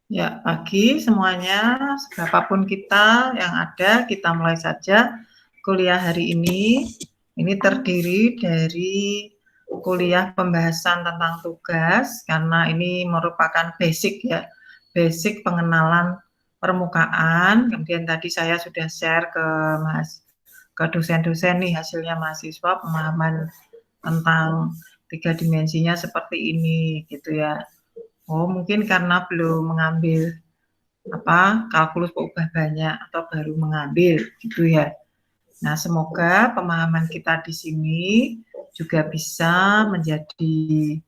Ya, pagi semuanya, berapapun kita yang ada, kita mulai saja kuliah hari ini. Ini terdiri dari kuliah pembahasan tentang tugas, karena ini merupakan basic ya, basic pengenalan permukaan. Kemudian tadi saya sudah share ke dosen-dosen nih hasilnya mahasiswa, pemahaman tentang 3 dimensinya seperti ini gitu ya. Oh, mungkin karena belum mengambil kalkulus peubah banyak atau baru mengambil gitu ya. Nah, semoga pemahaman kita di sini juga bisa menjadi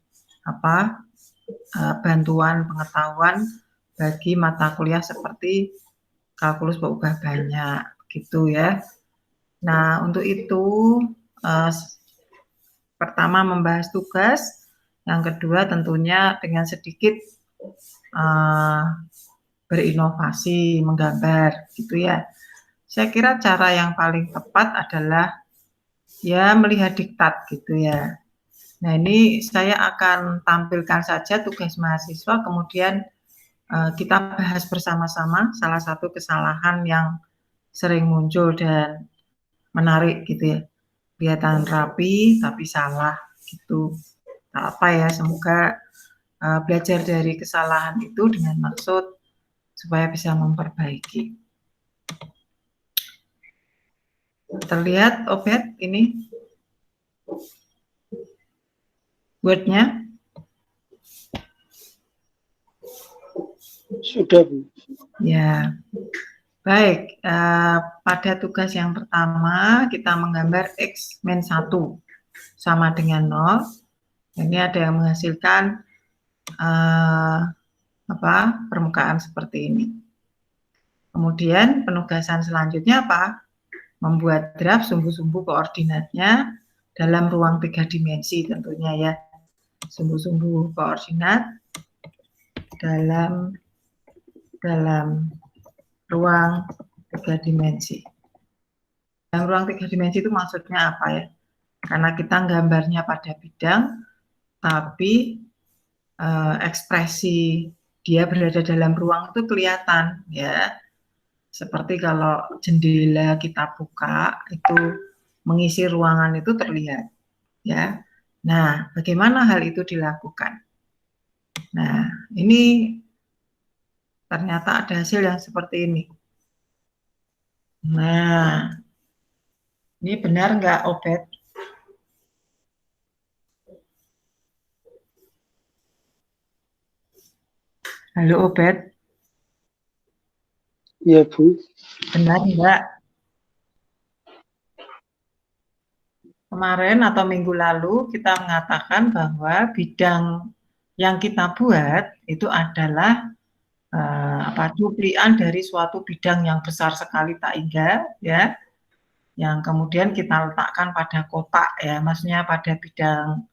bantuan pengetahuan bagi mata kuliah seperti kalkulus peubah banyak gitu ya. Nah, untuk itu pertama membahas tugas, yang kedua tentunya dengan sedikit berinovasi, menggambar gitu ya. Saya kira cara yang paling tepat adalah ya melihat diktat gitu ya. Nah, ini saya akan tampilkan saja tugas mahasiswa, kemudian kita bahas bersama-sama salah satu kesalahan yang sering muncul dan menarik gitu ya. Kelihatan rapi tapi salah gitu. Nah, ya, semoga belajar dari kesalahan itu dengan maksud supaya bisa memperbaiki. Terlihat Obed ini Word-nya? Sudah, Bu. Ya. Baik, pada tugas yang pertama kita menggambar X min 1 sama dengan 0. Ini ada yang menghasilkan permukaan seperti ini. Kemudian penugasan selanjutnya apa? Membuat graf sumbu-sumbu koordinatnya dalam ruang 3 dimensi tentunya ya. Sumbu-sumbu koordinat dalam ruang 3 dimensi. Dalam ruang 3 dimensi itu maksudnya apa ya? Karena kita gambarnya pada bidang, tapi ekspresi dia berada dalam ruang itu kelihatan ya. Seperti kalau jendela kita buka, itu mengisi ruangan itu terlihat ya. Nah, bagaimana hal itu dilakukan? Nah, ini ternyata ada hasil yang seperti ini. Nah, ini benar nggak, Obed? Halo, Obed? Iya, Bu. Benar nggak? Kemarin atau minggu lalu kita mengatakan bahwa bidang yang kita buat itu adalah duplian dari suatu bidang yang besar sekali tak hingga ya, yang kemudian kita letakkan pada kotak ya, maksudnya pada bidang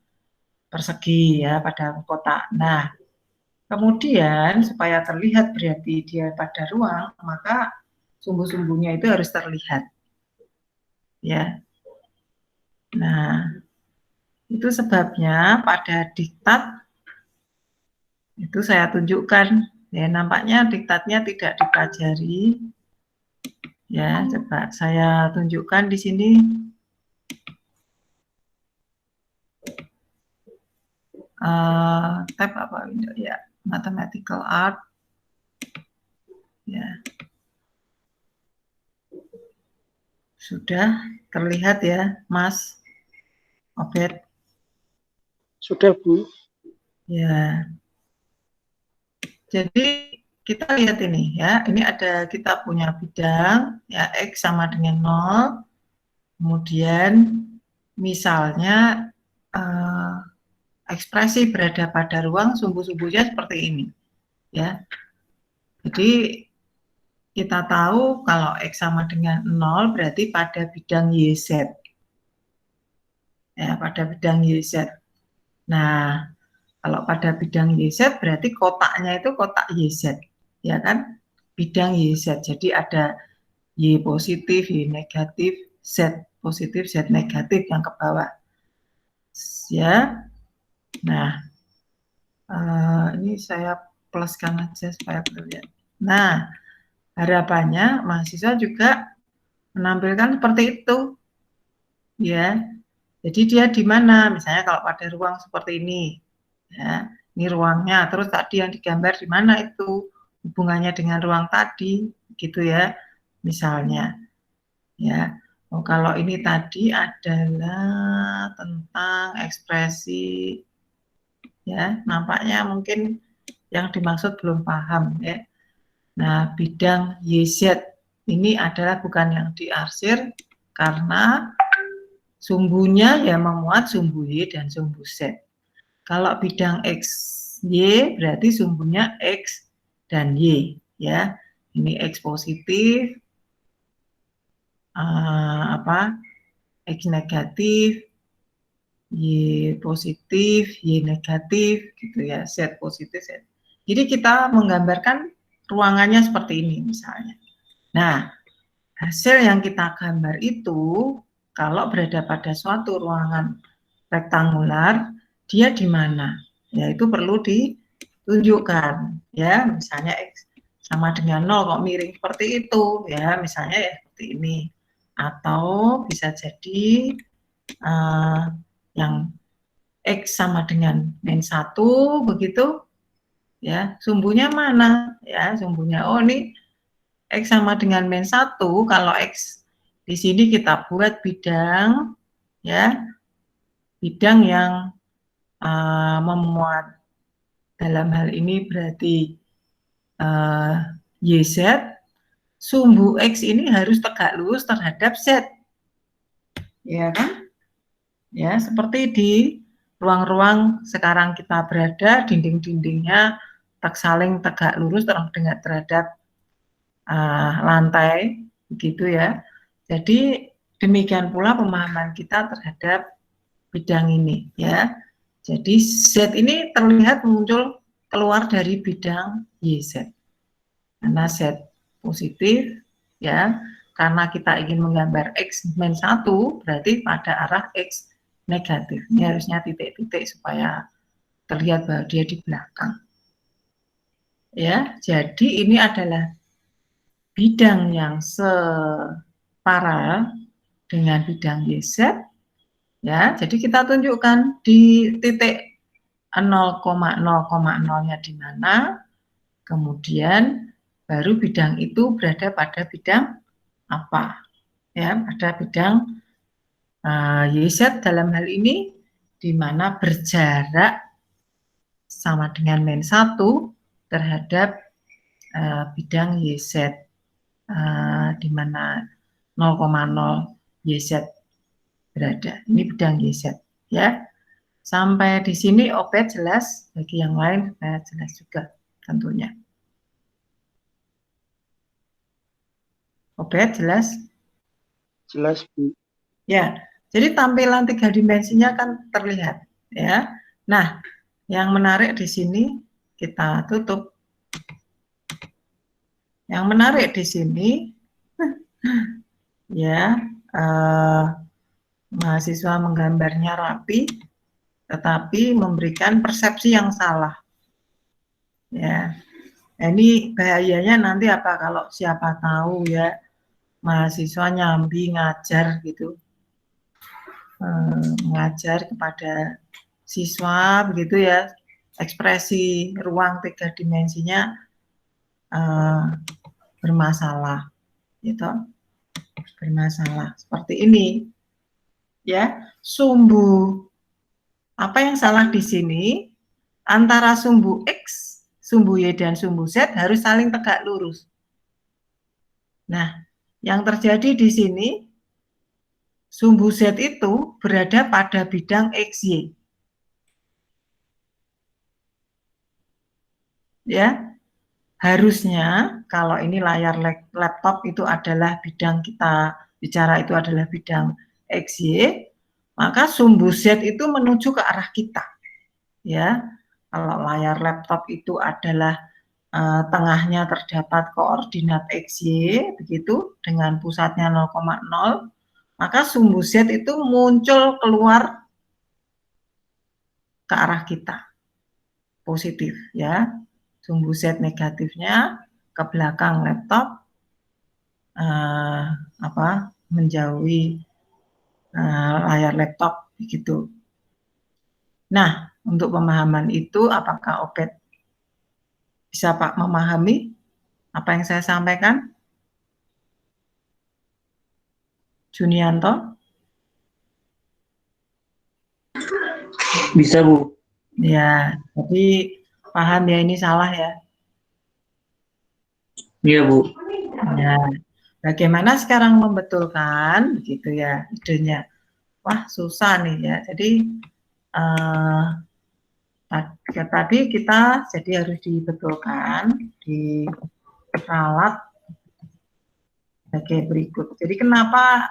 persegi ya, pada kotak. Nah, kemudian supaya terlihat berarti dia pada ruang, maka sumbu-sumbunya itu harus terlihat ya. Nah, itu sebabnya pada diktat itu saya tunjukkan ya, nampaknya diktatnya tidak dipelajari ya. Coba saya tunjukkan di sini. Tab apa window ya, mathematical art ya, sudah terlihat ya Mas Obed? Sudah, Bu. Ya, jadi kita lihat ini ya, ini ada kita punya bidang ya, X sama dengan 0, kemudian misalnya ekspresi berada pada ruang, sumbu-sumbunya seperti ini ya. Jadi kita tahu kalau X sama dengan 0 berarti pada bidang YZ ya, pada bidang YZ. Nah, kalau pada bidang YZ berarti kotaknya itu kotak YZ ya kan, bidang YZ. Jadi ada Y positif, Y negatif, Z positif, Z negatif yang ke bawah ya. Nah, Ini saya pluskan aja supaya terlihat. Nah, harapannya mahasiswa juga menampilkan seperti itu, ya. Jadi dia di mana? Misalnya kalau pada ruang seperti ini, ya, ini ruangnya. Terus tadi yang digambar di mana itu hubungannya dengan ruang tadi, gitu ya. Misalnya, ya. Oh, kalau ini tadi adalah tentang ekspresi, ya. Nampaknya mungkin yang dimaksud belum paham, ya. Nah, bidang YZ ini adalah bukan yang diarsir karena sumbunya ya memuat sumbu Y dan sumbu Z. Kalau bidang XY berarti sumbunya X dan Y, ya. Ini X positif, X negatif, Y positif, Y negatif, gitu ya, Z positif, Z. Jadi kita menggambarkan ruangannya seperti ini misalnya. Nah, hasil yang kita gambar itu kalau berada pada suatu ruangan rektangular, dia di mana? Ya, itu perlu ditunjukkan, ya. Misalnya X sama dengan 0 kok miring seperti itu, ya, misalnya ya seperti ini. Atau bisa jadi yang X sama dengan -1 begitu, ya. Sumbunya mana? Ya, sumbunya ini X sama dengan -1. Kalau X di sini kita buat bidang, ya, bidang yang memuat dalam hal ini berarti YZ, sumbu X ini harus tegak lurus terhadap Z, ya kan? Ya, seperti di ruang-ruang sekarang kita berada, dinding-dindingnya saling tegak lurus terhadap lantai, begitu ya. Jadi demikian pula pemahaman kita terhadap bidang ini, ya. Jadi Z ini terlihat muncul keluar dari bidang YZ. Karena Z positif, ya. Karena kita ingin menggambar X-1, berarti pada arah X negatif. Ini harusnya titik-titik supaya terlihat bahwa dia di belakang. Ya, jadi ini adalah bidang yang separalel dengan bidang YZ. Ya, jadi kita tunjukkan di titik 0,0,0-nya di mana, kemudian baru bidang itu berada pada bidang apa, ya, pada bidang YZ dalam hal ini di mana berjarak sama dengan -1 terhadap bidang YZ, di mana 0,0 YZ berada. Ini bidang YZ, ya. Sampai di sini OP jelas, bagi yang lain jelas juga tentunya. OP jelas? Jelas, Bu. Ya, jadi tampilan 3 dimensinya kan terlihat, ya. Nah, yang menarik di sini kita tutup. Yang menarik di sini, ya, mahasiswa menggambarnya rapi, tetapi memberikan persepsi yang salah. Ya, ini bahayanya nanti apa kalau siapa tahu ya mahasiswa nyambi ngajar gitu, mengajar kepada siswa begitu ya, ekspresi ruang 3 dimensinya bermasalah, gitu, bermasalah seperti ini, ya. Sumbu apa yang salah di sini? Antara sumbu X, sumbu Y dan sumbu Z harus saling tegak lurus. Nah, yang terjadi di sini sumbu Z itu berada pada bidang XY. Ya, harusnya kalau ini layar laptop itu adalah bidang kita bicara itu adalah bidang XY, maka sumbu Z itu menuju ke arah kita. Ya, kalau layar laptop itu adalah tengahnya terdapat koordinat XY begitu dengan pusatnya 0,0, maka sumbu Z itu muncul keluar ke arah kita. positif ya. Sumbu Z negatifnya ke belakang laptop, menjauhi layar laptop begitu. Nah, untuk pemahaman itu apakah Obed bisa Pak memahami apa yang saya sampaikan? Junianto? Bisa, Bu. Ya, tapi paham ya ini salah ya. Iya, Bu. Ya, bagaimana sekarang membetulkan gitu ya idenya. Wah, susah nih ya. Jadi tadi kita jadi harus dibetulkan, diralat sebagai berikut. Jadi kenapa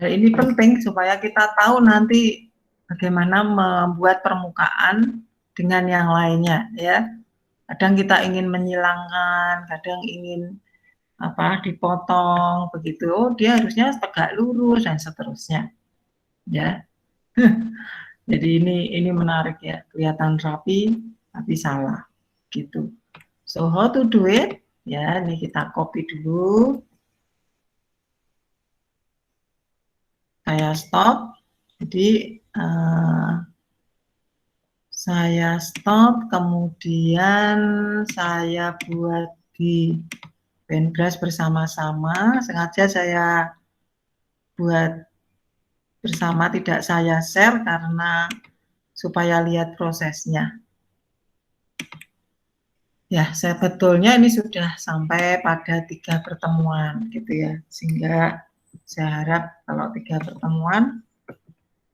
ini penting supaya kita tahu nanti bagaimana membuat permukaan dengan yang lainnya ya. Kadang kita ingin menyilangkan, kadang ingin dipotong begitu. Oh, dia harusnya tegak lurus dan seterusnya. Ya. Jadi ini menarik ya, kelihatan rapi tapi salah gitu. So how to do it? Ya, ini kita copy dulu. Saya stop. Jadi saya stop, kemudian saya buat di Paintbrush bersama-sama. Sengaja saya buat bersama, tidak saya share karena supaya lihat prosesnya. Ya, sebetulnya ini sudah sampai pada 3 pertemuan gitu ya. Sehingga saya harap kalau 3 pertemuan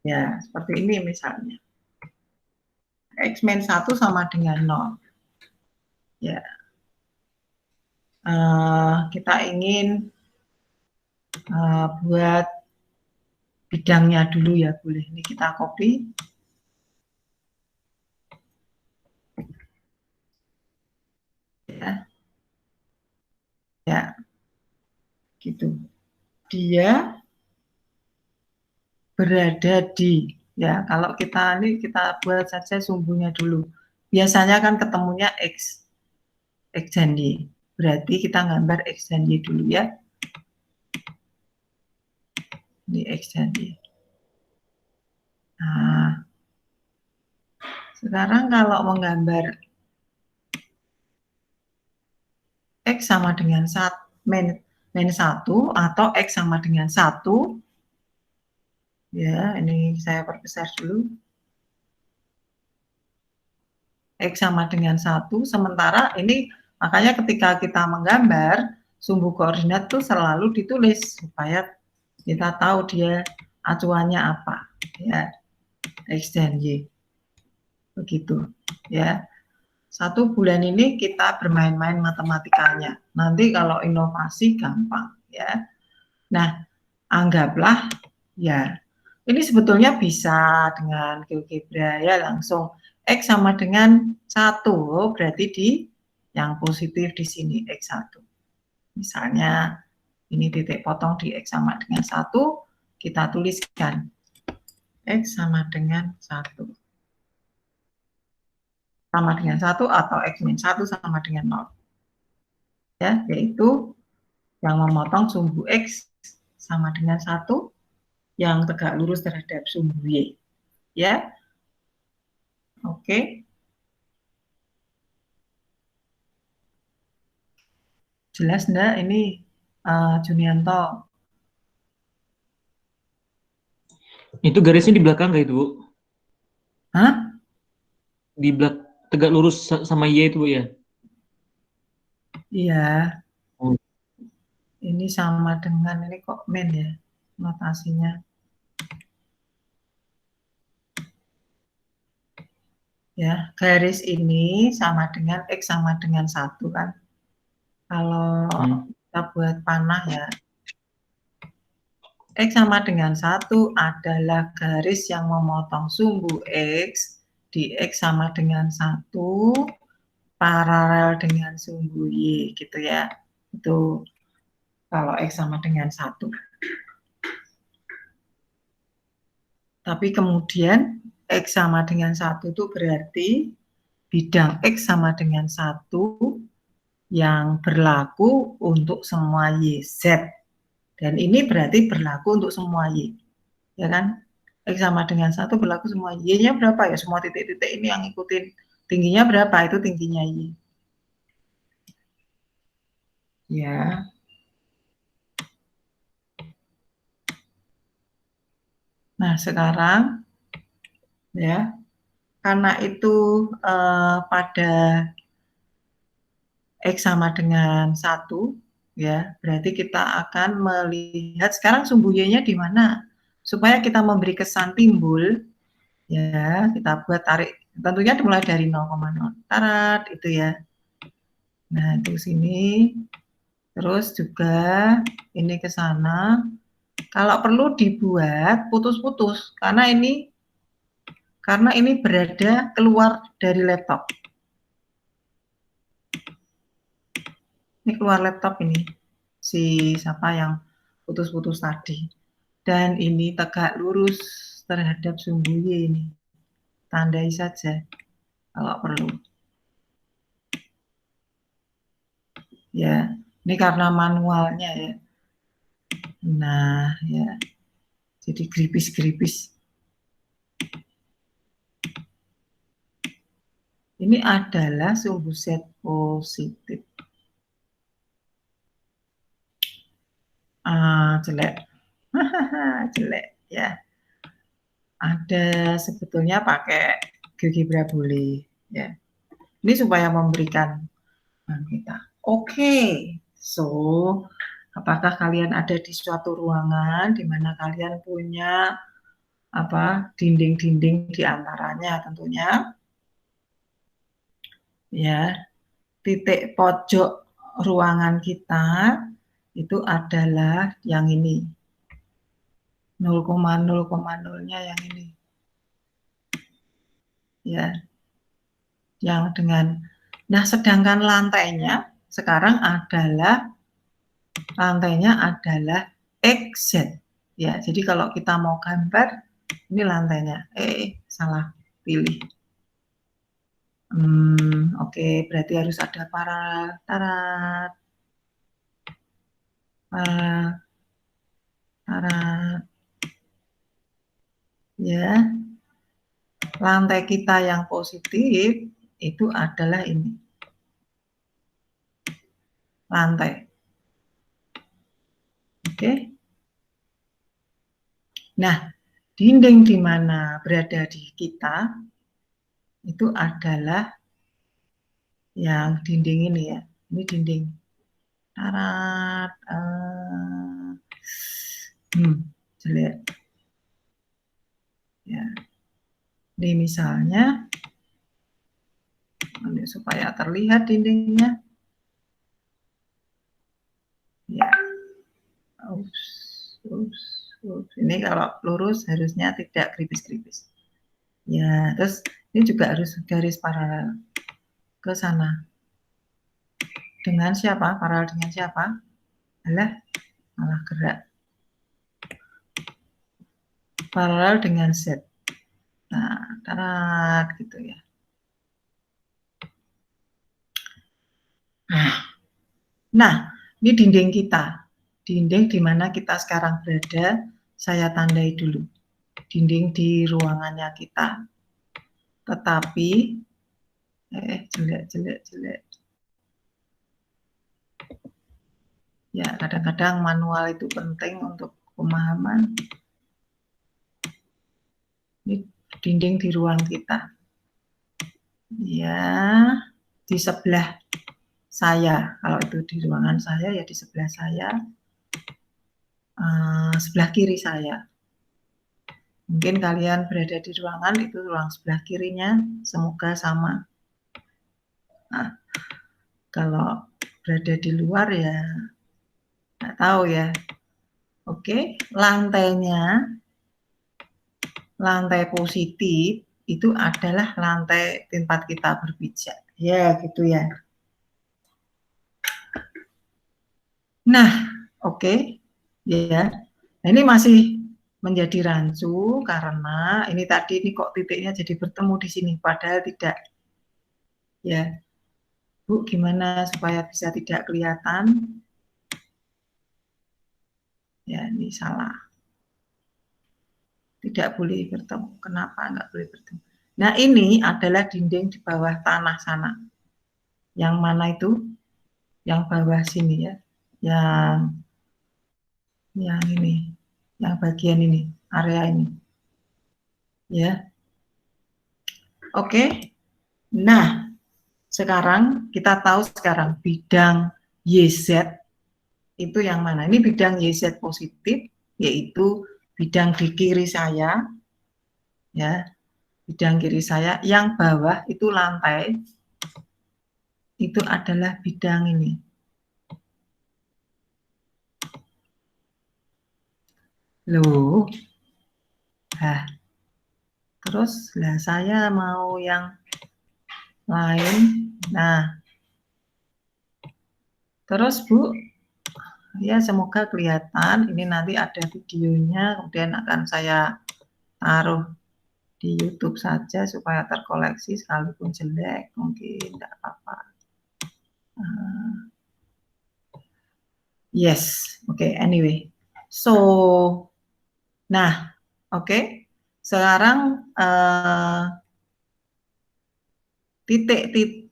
ya seperti ini misalnya. X-1 sama dengan 0. Ya. Kita ingin buat bidangnya dulu ya, boleh. Ini kita copy. Ya, gitu. Dia berada di, ya kalau kita buat saja sumbunya dulu. Biasanya kan ketemunya X dan Y. Berarti kita gambar X dan Y dulu ya. Ini X dan Y. Nah, sekarang kalau menggambar X sama dengan min 1 atau X sama dengan 1, ya ini saya perbesar dulu. X sama dengan 1, sementara ini makanya ketika kita menggambar, sumbu koordinat itu selalu ditulis supaya kita tahu dia acuannya apa, ya, X dan Y. Begitu, ya. 1 bulan ini kita bermain-main matematikanya. Nanti kalau inovasi gampang, ya. Nah, anggaplah ya ini sebetulnya bisa dengan GeoGebra ya, langsung X sama dengan 1, berarti di yang positif di sini X1. Misalnya ini titik potong di X sama dengan 1, kita tuliskan X sama dengan 1. Sama dengan 1 atau X-1 sama dengan 0. Ya, yaitu yang memotong sumbu X sama dengan 1, yang tegak lurus terhadap sumbu Y. Ya, oke. Jelas enggak ini Junianto? Itu garisnya di belakang nggak itu, Bu? Hah? Di belakang tegak lurus sama Y itu, Bu ya? Iya, Oh. ini sama dengan ini kok min ya notasinya. Ya, garis ini sama dengan X sama dengan 1 kan. Kalau kita buat panah ya, X sama dengan 1 adalah garis yang memotong sumbu X di X sama dengan 1 paralel dengan sumbu Y gitu ya. Itu kalau X sama dengan 1. Tapi kemudian X sama dengan 1 itu berarti bidang X sama dengan 1 yang berlaku untuk semua Y, Z. Dan ini berarti berlaku untuk semua Y. Ya kan? X sama dengan 1 berlaku semua Y. Y-nya berapa ya? Semua titik-titik ini yang ikutin. Tingginya berapa? Itu tingginya Y. Ya. Nah, sekarang ya, karena itu pada X sama dengan 1, ya, berarti kita akan melihat sekarang sumbu Y-nya di mana. Supaya kita memberi kesan timbul, ya, kita buat tarik. Tentunya dimulai dari 0,0. Tarat, itu ya. Nah, itu sini. Terus juga ini ke sana. Kalau perlu dibuat putus-putus, karena ini berada keluar dari laptop. Ini keluar laptop ini, si siapa yang putus-putus tadi. Dan ini tegak lurus terhadap sumbu Y ini. Tandai saja kalau perlu. Ya, ini karena manualnya ya. Nah, ya. Jadi gripis-gripis. Ini adalah sumbu Z positif. Jelek. Jelek ya. Ada sebetulnya pakai GeoGebra boleh ya. Ini supaya memberikan kita. Oke. So, apakah kalian ada di suatu ruangan di mana kalian punya dinding-dinding di antaranya tentunya ya. Titik pojok ruangan kita itu adalah yang ini. 0,0,0-nya yang ini. Ya. Yang dengan sedangkan lantainya sekarang adalah XZ. Ya, jadi kalau kita mau gambar ini lantainya. Salah pilih. Oke, berarti harus ada paralel. Tarat. Ya. Lantai kita yang positif itu adalah ini. Lantai. Oke. Nah, dinding di mana berada di kita itu adalah yang dinding ini ya. Ini dinding. Tarat. Jelek. Ya. Ini misalnya ini supaya terlihat dindingnya. Ya. Ini kalau lurus harusnya tidak kripis-kripis. Ya, terus ini juga harus garis paralel ke sana. Dengan siapa? Paralel dengan siapa? Malah gerak. Paralel dengan Z. Nah, tarat gitu ya. Nah, ini dinding kita. Dinding di mana kita sekarang berada, saya tandai dulu. Dinding di ruangannya kita. Tetapi, jelek. Ya, kadang-kadang manual itu penting untuk pemahaman. Ini dinding di ruang kita. Ya, di sebelah saya. Kalau itu di ruangan saya, ya di sebelah saya. Sebelah kiri saya. Mungkin kalian berada di ruangan, itu ruang sebelah kirinya, semoga sama. Nah, kalau berada di luar ya, nggak tahu ya. Oke, lantai positif itu adalah lantai tempat kita berpijak. Ya, gitu ya. Nah, oke. Ya. Nah, ini masih menjadi rancu karena ini tadi ini kok titiknya jadi bertemu di sini padahal tidak. Ya, Bu, gimana supaya bisa tidak kelihatan? Ya, ini salah. Tidak boleh bertemu. Kenapa nggak boleh bertemu? Nah, ini adalah dinding di bawah tanah sana. Yang mana itu? Yang bawah sini ya. Yang ini. Yang bagian ini, area ini. Ya. Oke. Nah, sekarang kita tahu sekarang bidang YZ itu yang mana? Ini bidang YZ positif, yaitu bidang di kiri saya, ya, bidang kiri saya. Yang bawah itu lantai, itu adalah bidang ini. Loh, nah, terus lah saya mau yang lain. Nah, terus Bu, ya semoga kelihatan. Ini nanti ada videonya, kemudian akan saya taruh di YouTube saja supaya terkoleksi sekalipun jelek mungkin tidak apa-apa. Yes, okay, anyway. So, nah, okay. Sekarang titik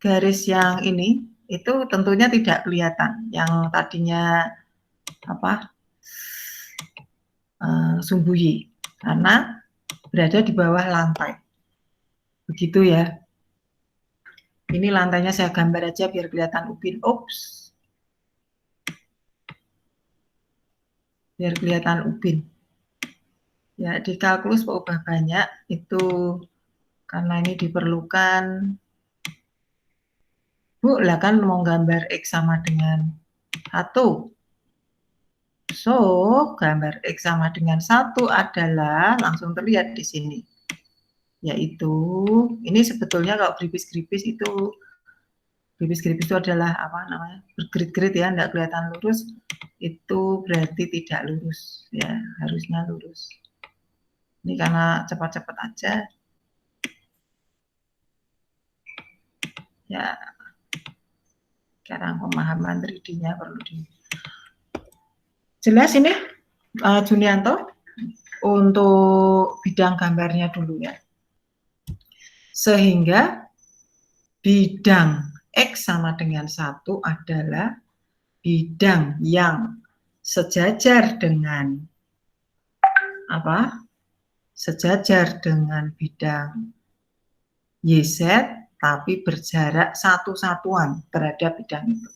garis yang ini itu tentunya tidak kelihatan. Yang tadinya apa? Sumbu Y karena berada di bawah lantai. Begitu ya. Ini lantainya saya gambar aja biar kelihatan ubin. Oops. Biar kelihatan ubin. Ya, di kalkulus peubah banyak itu karena ini diperlukan. Bu, lah kan mau gambar X sama dengan 1. So, gambar X sama dengan 1 adalah langsung terlihat di sini. Yaitu, ini sebetulnya kalau gripis-gripis itu adalah apa namanya? Bergerit-gerit ya, enggak kelihatan lurus. Itu berarti tidak lurus ya, harusnya lurus. Ini karena cepat-cepat aja. Ya, sekarang pemahaman 3D-nya perlu di. Jelas ini, Junianto, untuk bidang gambarnya dulu ya. Sehingga bidang X sama dengan 1 adalah bidang yang sejajar dengan apa? Sejajar dengan bidang YZ tapi berjarak satu satuan terhadap bidang itu.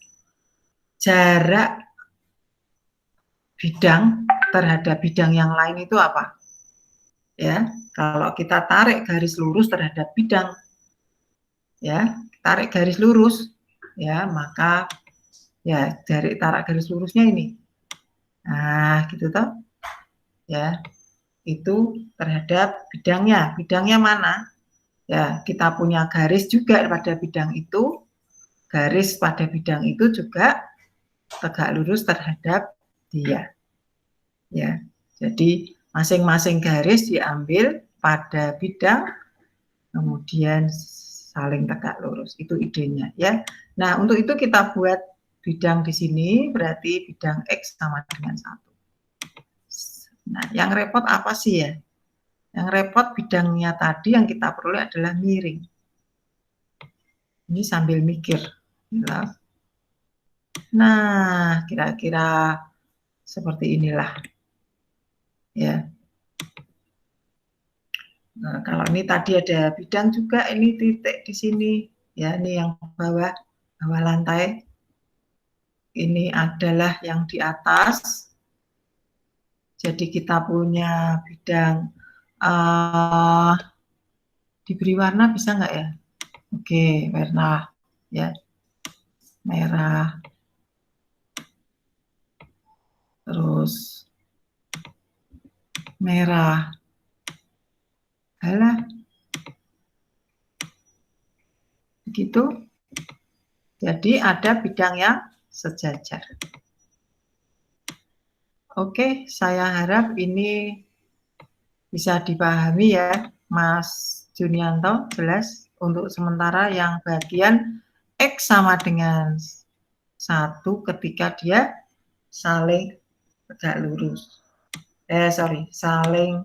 Jarak bidang terhadap bidang yang lain itu apa? Ya, kalau kita tarik garis lurus terhadap bidang, ya, tarik garis lurus, ya, maka ya dari tarik garis lurusnya ini. Nah, gitu toh. Ya, itu terhadap bidangnya. Bidangnya mana? Ya, kita punya garis juga pada bidang itu. Garis pada bidang itu juga tegak lurus terhadap dia. Ya. Jadi masing-masing garis diambil pada bidang kemudian saling tegak lurus. Itu idenya ya. Nah, untuk itu kita buat bidang di sini berarti bidang X sama dengan 1. Nah, yang repot apa sih ya? Yang repot bidangnya tadi yang kita peroleh adalah miring. Ini sambil mikir. Nah, kira-kira seperti inilah. Ya. Nah, kalau ini tadi ada bidang juga, ini titik di sini. Ya, ini yang bawah lantai. Ini adalah yang di atas. Jadi kita punya bidang diberi warna bisa nggak ya? Oke, warna ya, merah. Terus merah. Alah. Begitu. Jadi ada bidang yang sejajar. Oke, saya harap ini bisa dipahami ya, Mas Junianto. Jelas untuk sementara yang bagian X sama dengan 1 ketika dia saling tegak lurus. Saling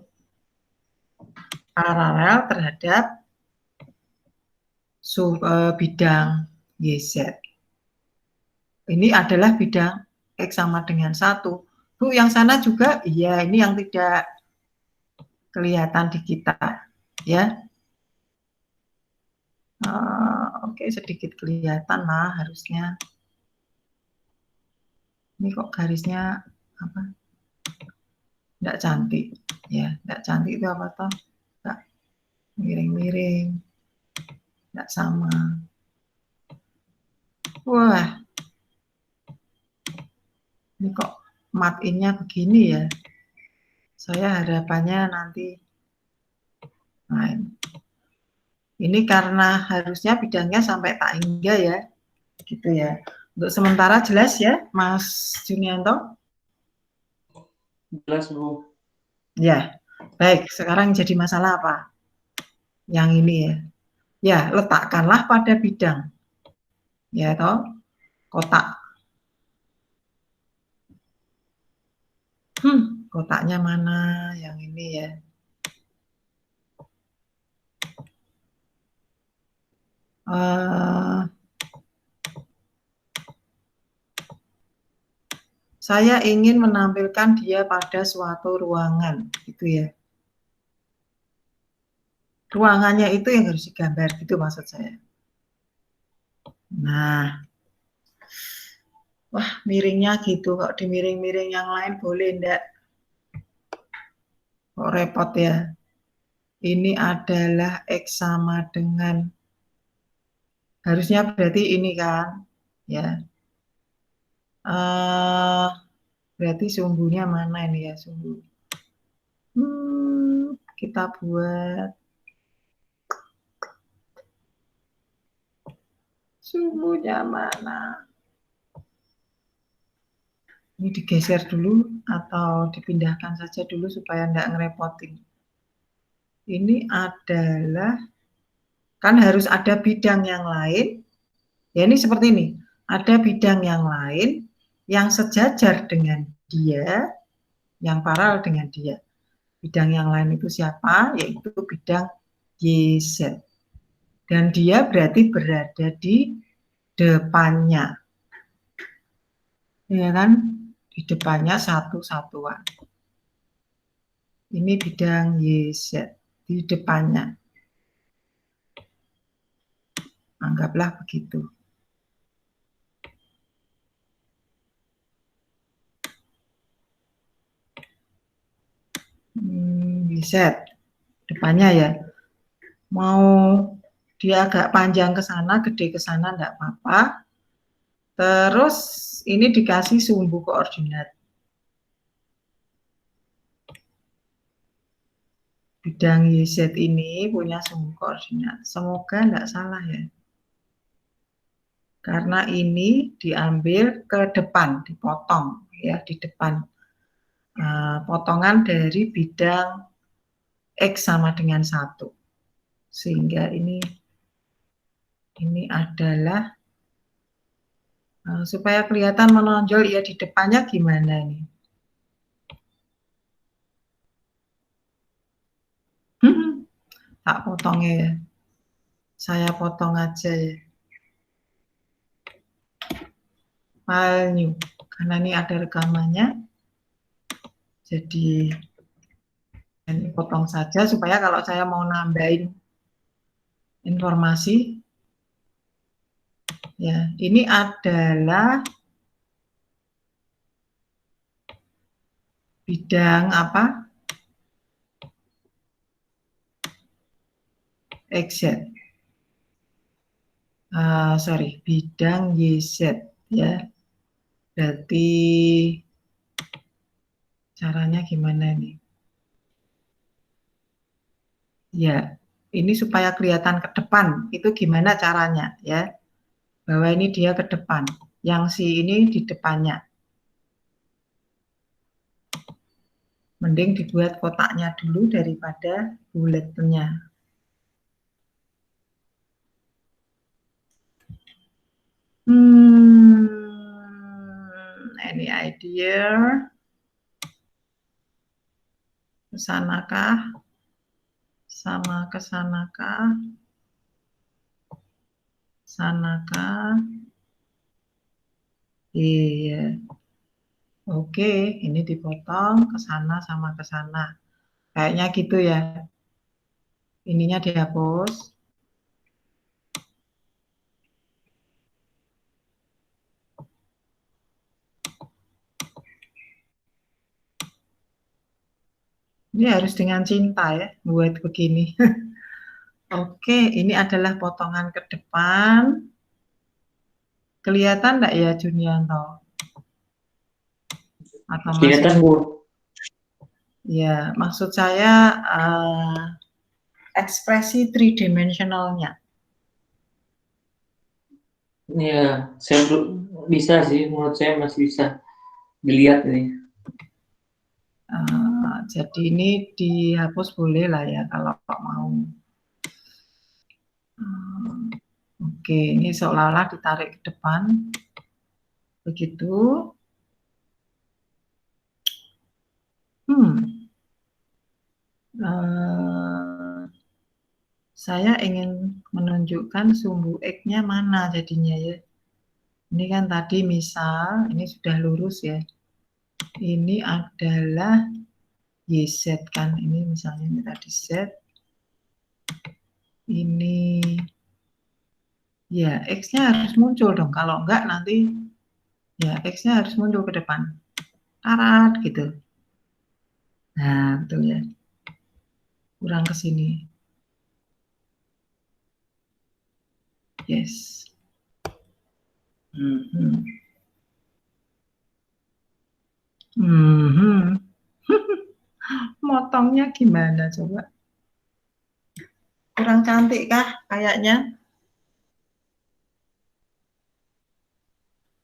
paralel terhadap bidang YZ. Ini adalah bidang X sama dengan 1. Bu, yang sana juga, iya, ini yang tidak kelihatan di kita, ya. Oke, sedikit kelihatan lah harusnya. Ini kok garisnya apa? Tidak cantik, ya. Tidak cantik itu apa toh? Tidak miring-miring, tidak sama. Wah, ini kok mat-innya begini ya. Saya harapannya nanti lain. Ini karena harusnya bidangnya sampai tak hingga ya, gitu ya. Untuk sementara jelas ya, Mas Junianto? Jelas, Bu. Ya, baik. Sekarang jadi masalah apa? Yang ini ya. Ya, letakkanlah pada bidang. Ya, toh, kotak. Kotaknya mana? Yang ini ya. Saya ingin menampilkan dia pada suatu ruangan, gitu ya. Ruangannya itu yang harus digambar, gitu maksud saya. Nah, wah miringnya gitu, kok dimiring-miring yang lain boleh enggak? Kok repot ya? Ini adalah X sama dengan, harusnya berarti ini kan, ya. Berarti sumbunya mana ini ya, sumbu? Kita buat sumbunya mana? Ini digeser dulu atau dipindahkan saja dulu supaya enggak ngerepotin. Ini adalah, kan harus ada bidang yang lain. Ya ini seperti ini. Ada bidang yang lain yang sejajar dengan dia, yang paralel dengan dia. Bidang yang lain itu siapa? Yaitu bidang YZ. Dan dia berarti berada di depannya. Ya kan? Di depannya satu-satuan. Ini bidang YZ di depannya. Anggaplah begitu. YZ depannya ya. Mau dia agak panjang ke sana, gede ke sana, enggak apa-apa. Terus ini dikasih sumbu koordinat. Bidang YZ ini punya sumbu koordinat. Semoga enggak salah ya. Karena ini diambil ke depan, dipotong ya di depan. Potongan dari bidang X sama dengan 1. Sehingga ini adalah supaya kelihatan menonjol ya di depannya gimana nih. Tak potongnya ya. Saya potong aja ya. File new. Karena ini ada rekamannya. Jadi ini potong saja supaya kalau saya mau nambahin informasi. Ya, ini adalah bidang apa? XZ. Bidang YZ ya. Berarti caranya gimana nih? Ya, ini supaya kelihatan ke depan. Itu gimana caranya ya? Bahwa ini dia ke depan. Yang si ini di depannya. Mending dibuat kotaknya dulu daripada bulatnya. Any idea? Kesanakah? Sama kesanakah? Sanakah? Iya. Oke, ini dipotong ke sana sama ke sana. Kayaknya gitu ya. Ininya dihapus. Ini harus dengan cinta ya, buat begini. Oke, ini adalah potongan ke depan. Kelihatan enggak ya, Junianto? Atau Kelihatan, masih? Bu. Ya, maksud saya ekspresi tridimensionalnya. Ya, saya bisa sih, menurut saya masih bisa dilihat ini. Jadi ini dihapus boleh lah ya kalau mau. Oke, ini seolah-olah ditarik ke depan. Begitu. Saya ingin menunjukkan sumbu X-nya mana jadinya ya. Ini kan tadi misal, ini sudah lurus ya. Ini adalah YZ kan, ini misalnya ini tadi Z. Ini, ya X-nya harus muncul dong, kalau enggak nanti, ya X-nya harus muncul ke depan. Tarat gitu. Nah, betul ya. Kurang ke sini. Yes. Motongnya gimana coba? Kurang cantik kah kayaknya?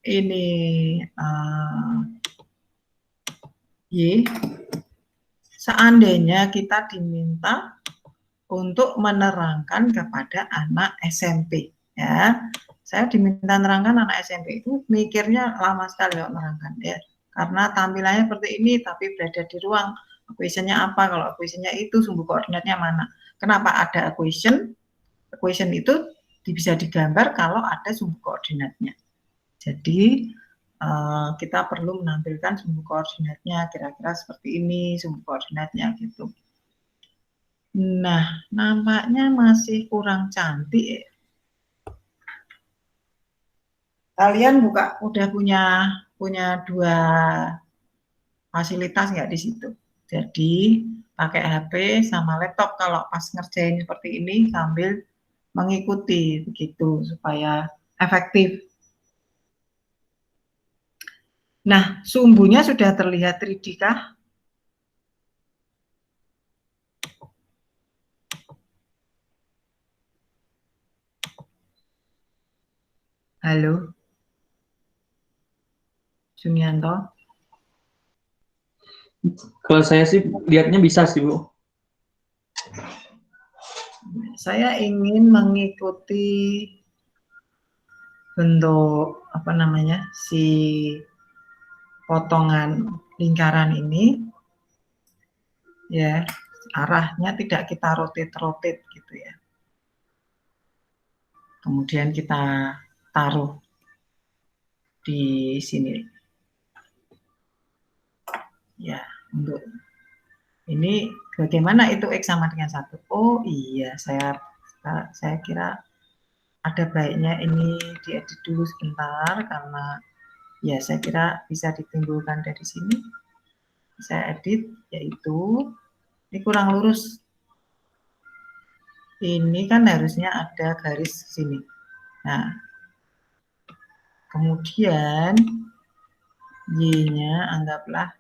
Ini Y. Seandainya kita diminta untuk menerangkan kepada anak SMP, ya. Saya diminta menerangkan anak SMP itu mikirnya lama sekali kalau menerangkan ya. Karena tampilannya seperti ini tapi berada di ruang. Equation-nya apa? Kalau equation-nya itu sumbu koordinatnya mana? Kenapa ada equation? Equation itu bisa digambar kalau ada sumbu koordinatnya. Jadi kita perlu menampilkan sumbu koordinatnya kira-kira seperti ini sumbu koordinatnya gitu. Nah, nampaknya masih kurang cantik. Kalian udah punya dua fasilitas nggak di situ? Jadi pakai HP sama laptop kalau pas ngerjain seperti ini sambil mengikuti begitu supaya efektif. Nah, sumbunya sudah terlihat 3D kah? Halo, Junianto? Kalau saya sih lihatnya bisa sih, Bu. Saya ingin mengikuti bentuk apa namanya si potongan lingkaran ini, ya arahnya tidak kita rotate gitu ya. Kemudian kita taruh di sini. Ya, untuk ini bagaimana itu X sama dengan 1? Oh iya, saya kira ada baiknya ini diedit dulu sebentar karena ya saya kira bisa ditimbulkan dari sini. Saya edit yaitu ini kurang lurus. Ini kan harusnya ada garis sini. Nah, kemudian Y-nya anggaplah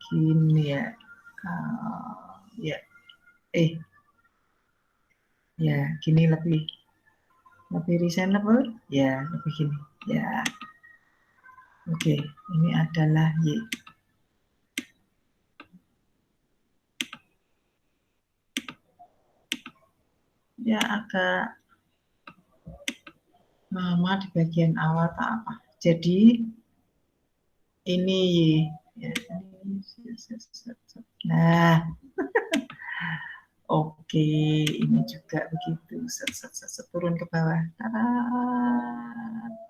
gini ya. Ya, ya gini lebih reasonable. Ya, lebih gini. Ya, oke. Ini adalah Y. ya agak lama di bagian awal tak apa. Jadi ini ya, nah oke, ini juga begitu, turun ke bawah.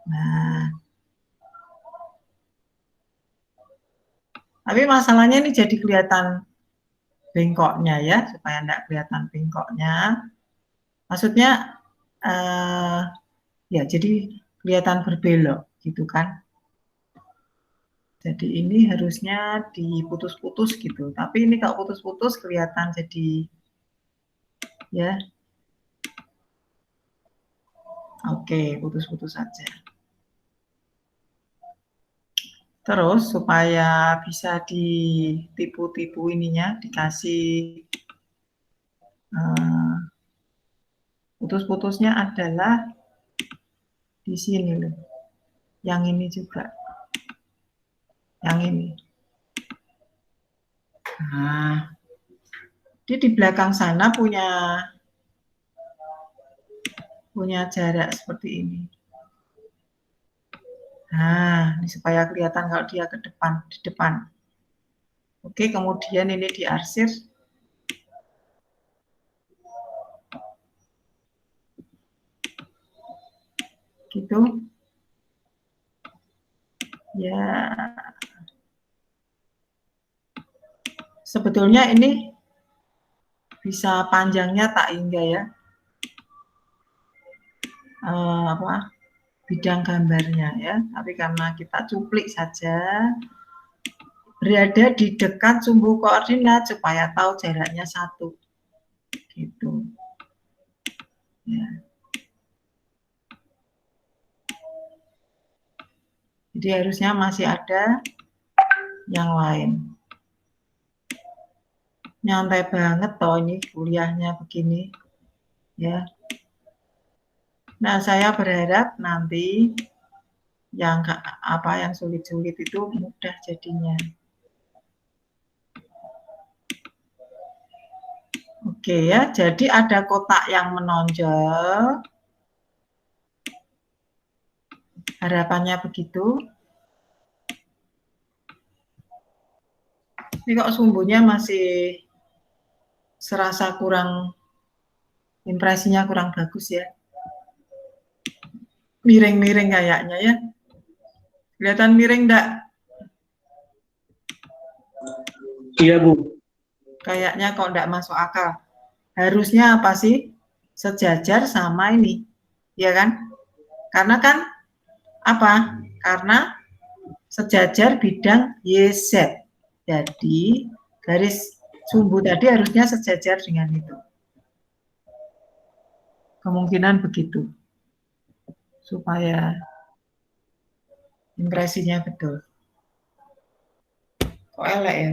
Nah, tapi masalahnya ini jadi kelihatan bengkoknya ya, supaya enggak kelihatan bengkoknya. Maksudnya ya jadi kelihatan berbelok gitu kan. Jadi ini harusnya diputus-putus gitu, tapi ini kalau putus-putus kelihatan jadi ya. Oke, putus-putus saja. Terus supaya bisa ditipu-tipu ininya, dikasih putus-putusnya adalah di sini loh. Yang ini juga. Yang ini. Nah, dia di belakang sana punya jarak seperti ini. Nah, ini supaya kelihatan kalau dia ke depan, di depan. Oke, kemudian ini diarsir. Gitu. Ya. Sebetulnya ini bisa panjangnya tak hingga ya. Bidang gambarnya ya, tapi karena kita cuplik saja, berada di dekat sumbu koordinat supaya tahu jaraknya 1 gitu ya. Jadi harusnya masih ada yang lain. Nyantai banget toh ini kuliahnya begini ya. Nah, saya berharap nanti yang sulit-sulit itu mudah jadinya. Oke ya, jadi ada kotak yang menonjol. Harapannya begitu. Ini kok sumbunya masih serasa kurang, impresinya kurang bagus ya. Miring-miring kayaknya ya. Kelihatan miring enggak? Iya, Bu. Kayaknya kok enggak masuk akal. Harusnya apa sih? Sejajar sama ini. Ya kan? Karena kan apa? Karena sejajar bidang YZ. Jadi garis sumbu tadi harusnya sejajar dengan itu. Kemungkinan begitu. Supaya impresinya betul. Kok elek ya?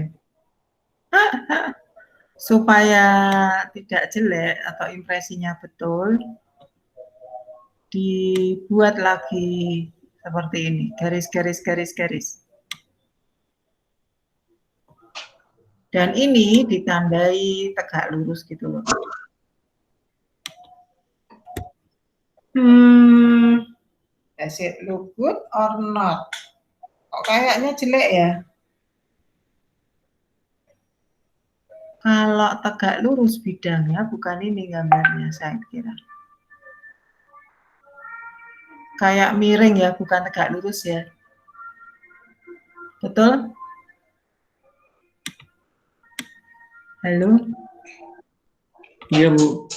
Supaya tidak jelek atau impresinya betul, dibuat lagi seperti ini, garis. Dan ini ditandai tegak lurus gitu loh. Does it look good or not? Kok kayaknya jelek ya? Kalau tegak lurus bidangnya bukan ini gambarnya saya kira. Kayak miring ya, bukan tegak lurus ya. Betul? Halo? Iya, Bu.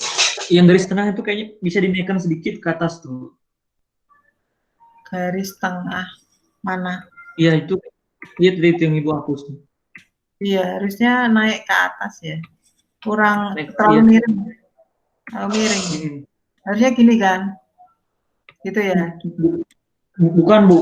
Yang garis tengah itu kayaknya bisa dinaikkan sedikit ke atas tuh. Garis tengah mana? Iya, itu yang Ibu hapus. Iya, harusnya naik ke atas ya. Kurang terlalu miring. Terlalu miring. Harusnya gini kan? Gitu ya. Bukan, Bu.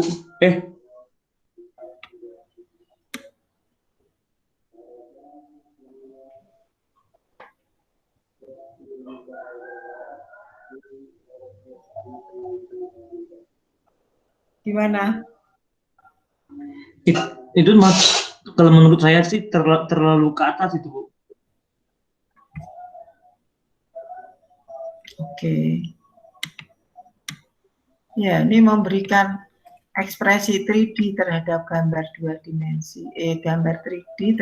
Gimana? Itu kalau menurut saya sih terlalu ke atas itu, Bu. Oke. Ya, ini memberikan ekspresi 3D terhadap gambar 2 dimensi. Gambar 3D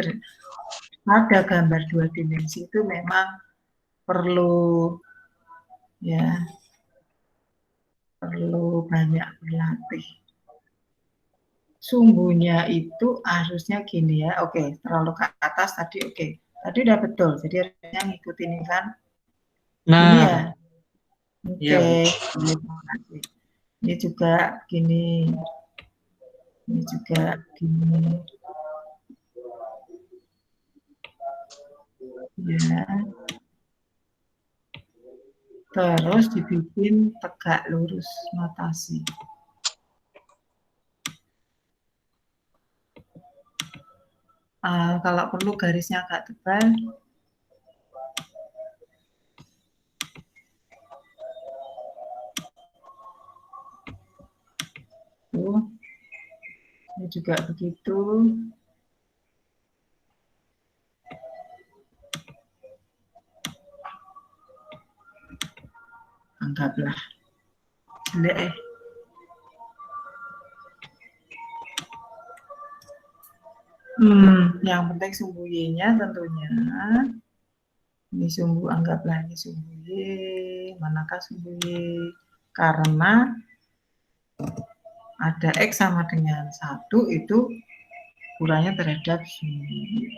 pada gambar 2 dimensi itu memang perlu banyak berlatih. Sumbunya itu harusnya gini ya. Oke, terlalu ke atas tadi oke. Tadi udah betul. Jadi harusnya ngikutin ini kan. Ini ya. Oke. Ini juga gini. Ini juga gini. Ya. Terus dibikin tegak lurus notasi. Kalau perlu garisnya agak tebal. Tuh. Ini juga begitu. Anggaplah jelek. Yang penting sumbu Y-nya tentunya. Ini sumbu, anggaplah ini sumbu Y. Manakah sumbu Y? Karena ada X sama dengan 1 itu ukurannya terhadap sumbu Y.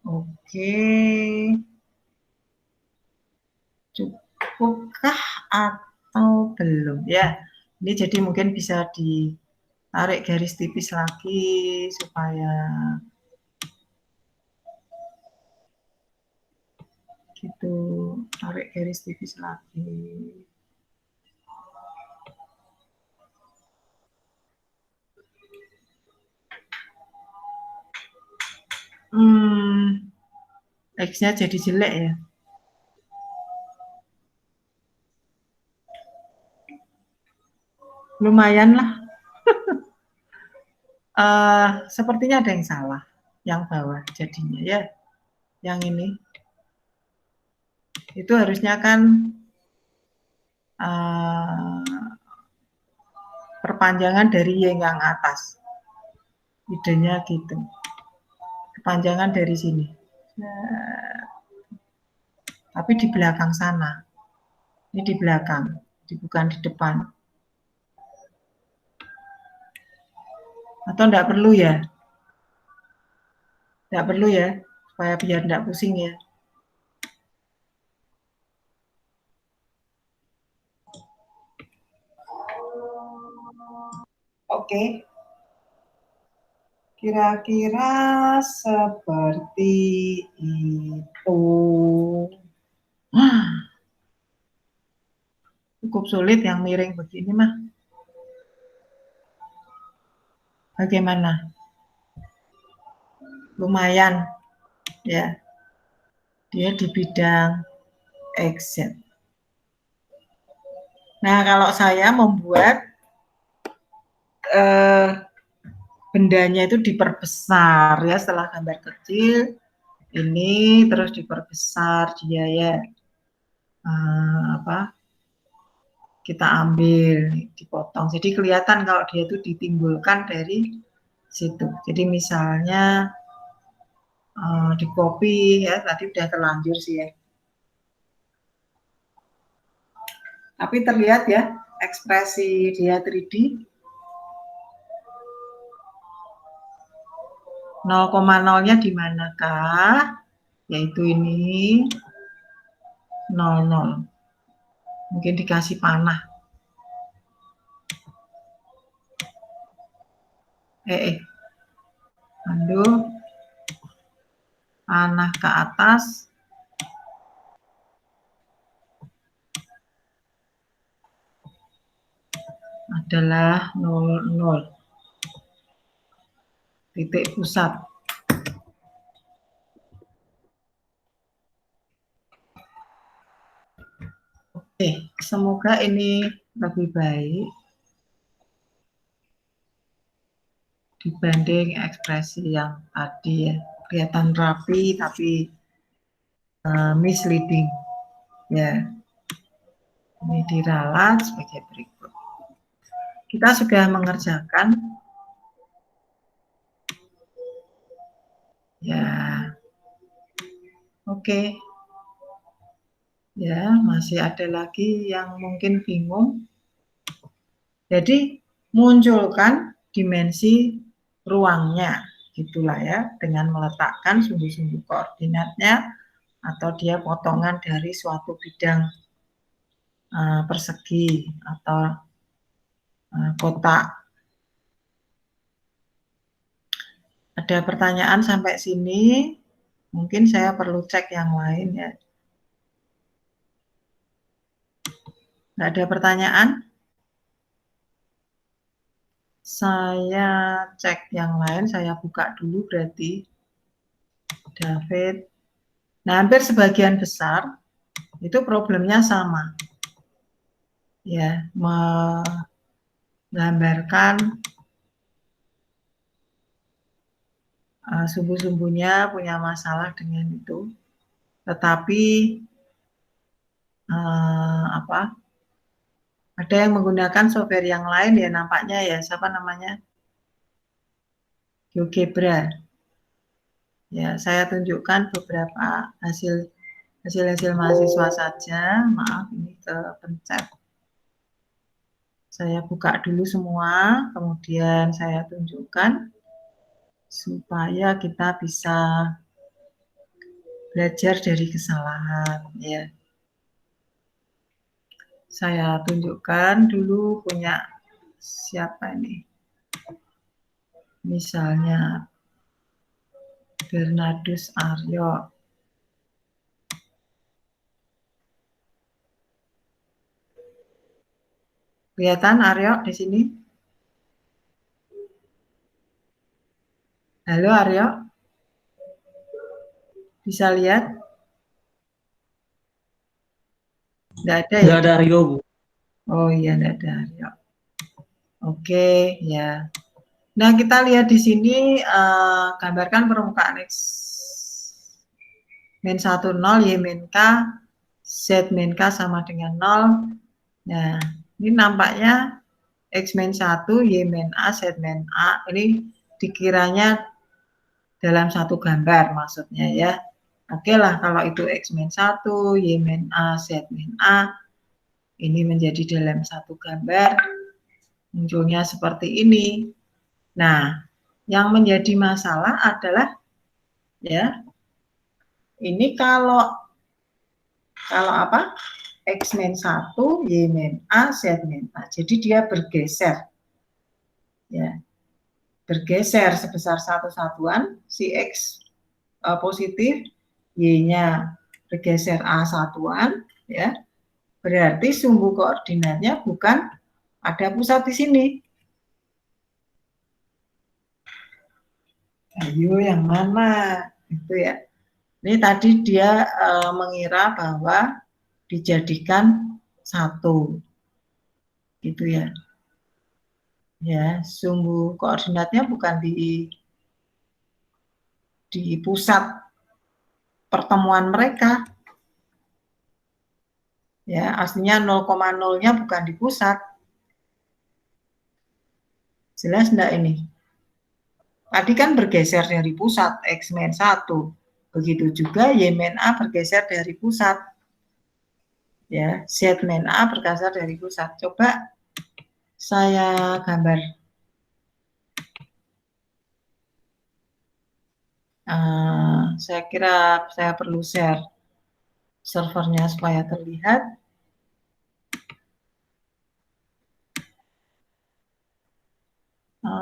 Oke. Cukupkah atau belum? Ya, ini jadi mungkin bisa ditarik garis tipis lagi supaya gitu, tarik garis tipis lagi. X-nya jadi jelek ya. Lumayan lah. Sepertinya ada yang salah. Yang bawah jadinya ya. Yang ini. Itu harusnya kan perpanjangan dari Y yang atas. Idenya gitu. Kepanjangan dari sini. Tapi di belakang sana. Ini di belakang, bukan di depan. Atau enggak perlu ya? Enggak perlu ya, supaya biar enggak pusing ya. Oke. Kira-kira seperti itu. Cukup sulit yang miring begini mah. Bagaimana? Lumayan ya. Dia di bidang XZ. Nah, kalau saya membuat bendanya itu diperbesar ya, setelah gambar kecil ini terus diperbesar dia ya. Kita ambil, dipotong. Jadi kelihatan kalau dia itu ditimbulkan dari situ. Jadi misalnya di copy ya, tadi udah terlanjur sih ya. Tapi terlihat ya ekspresi dia 3D. 0,0-nya di manakah? Yaitu ini 00. Mungkin dikasih panah. Aduh. Panah ke atas. Adalah 00. Titik pusat. Oke, semoga ini lebih baik dibanding ekspresi yang tadi ya. Kelihatan rapi tapi misleading. Ya, ini diralat sebagai berikut. Kita sudah mengerjakan. Ya, oke. Ya, masih ada lagi yang mungkin bingung. Jadi, munculkan dimensi ruangnya, gitulah ya, dengan meletakkan sumbu-sumbu koordinatnya atau dia potongan dari suatu bidang persegi atau kotak. Ada pertanyaan sampai sini? Mungkin saya perlu cek yang lain ya. Nggak ada pertanyaan? Saya cek yang lain, saya buka dulu berarti. David. Nah, hampir sebagian besar itu problemnya sama. Ya, menggambarkan sumbu-sumbunya punya masalah dengan itu. Tetapi ada yang menggunakan software yang lain ya nampaknya ya, siapa namanya? GeoGebra. Ya, saya tunjukkan beberapa hasil mahasiswa saja. Maaf, ini kepencet. Saya buka dulu semua, kemudian saya tunjukkan supaya kita bisa belajar dari kesalahan ya. Saya tunjukkan dulu punya siapa ini. Misalnya Bernardus Aryo. Kelihatan Aryo di sini? Halo Aryo? Bisa lihat? Tidak ada ya? Nggak ada Aryo, Bu. Oh iya, tidak ada Aryo. Oke, ya. Nah, kita lihat di sini gambarkan permukaan X min 1, 0, Y min K, Z min K sama dengan 0. Nah, ini nampaknya X min 1, Y min A, Z min A, ini dikiranya dalam satu gambar maksudnya ya. Oke lah, kalau itu X min 1, Y min A, Z min A, ini menjadi dalam satu gambar, munculnya seperti ini. Nah, yang menjadi masalah adalah ya, ini kalau apa? X min 1, Y min A, Z min A. Jadi dia bergeser. Ya. Bergeser sebesar satu satuan, si X positif, Y-nya bergeser A satuan, ya. Berarti sumbu koordinatnya bukan ada pusat di sini. Ayo yang mana? Itu ya. Ini tadi dia mengira bahwa dijadikan satu. Gitu ya. Ya, sumbu koordinatnya bukan di pusat pertemuan mereka. Ya, aslinya 0,0-nya bukan di pusat. Jelas enggak ini? Tadi kan bergeser dari pusat, X min 1. Begitu juga Y min A bergeser dari pusat. Ya, Z min A bergeser dari pusat. Coba saya gambar. Saya kira saya perlu share servernya supaya terlihat.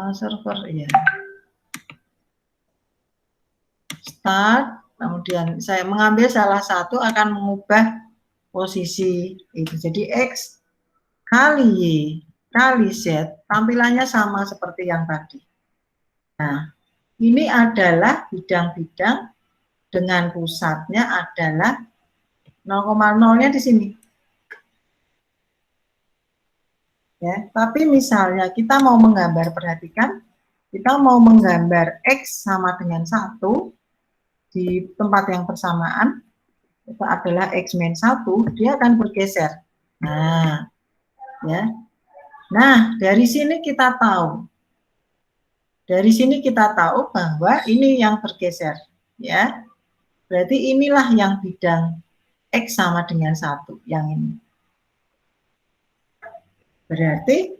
Server, ya. Start, kemudian saya mengambil salah satu akan mengubah posisi itu. Jadi X kali Y kali Z, tampilannya sama seperti yang tadi. Nah, ini adalah bidang-bidang dengan pusatnya adalah 0,0-nya di sini. Ya, tapi misalnya kita mau menggambar, perhatikan, kita mau menggambar X sama dengan 1 di tempat yang bersamaan, itu adalah X-1, dia akan bergeser. Nah, ya. Nah, dari sini kita tahu. Dari sini kita tahu bahwa ini yang bergeser, ya. Berarti inilah yang bidang X sama dengan 1, yang ini. Berarti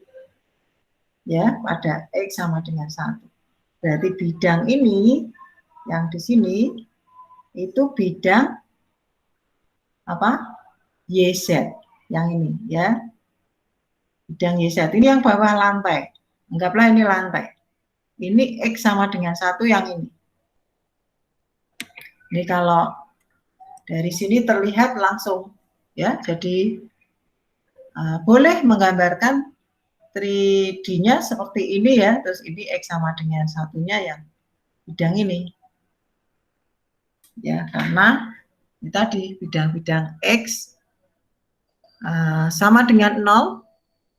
ya pada X sama dengan 1. Berarti bidang ini yang di sini itu bidang apa? YZ yang ini ya. Bidang YZ ini yang bawah lantai. Anggaplah ini lantai. Ini X sama dengan 1 yang ini. Ini kalau dari sini terlihat langsung ya. Jadi boleh menggambarkan 3D-nya seperti ini ya, terus ini X sama dengan 1-nya yang bidang ini. Ya, karena ini tadi bidang-bidang X sama dengan 0,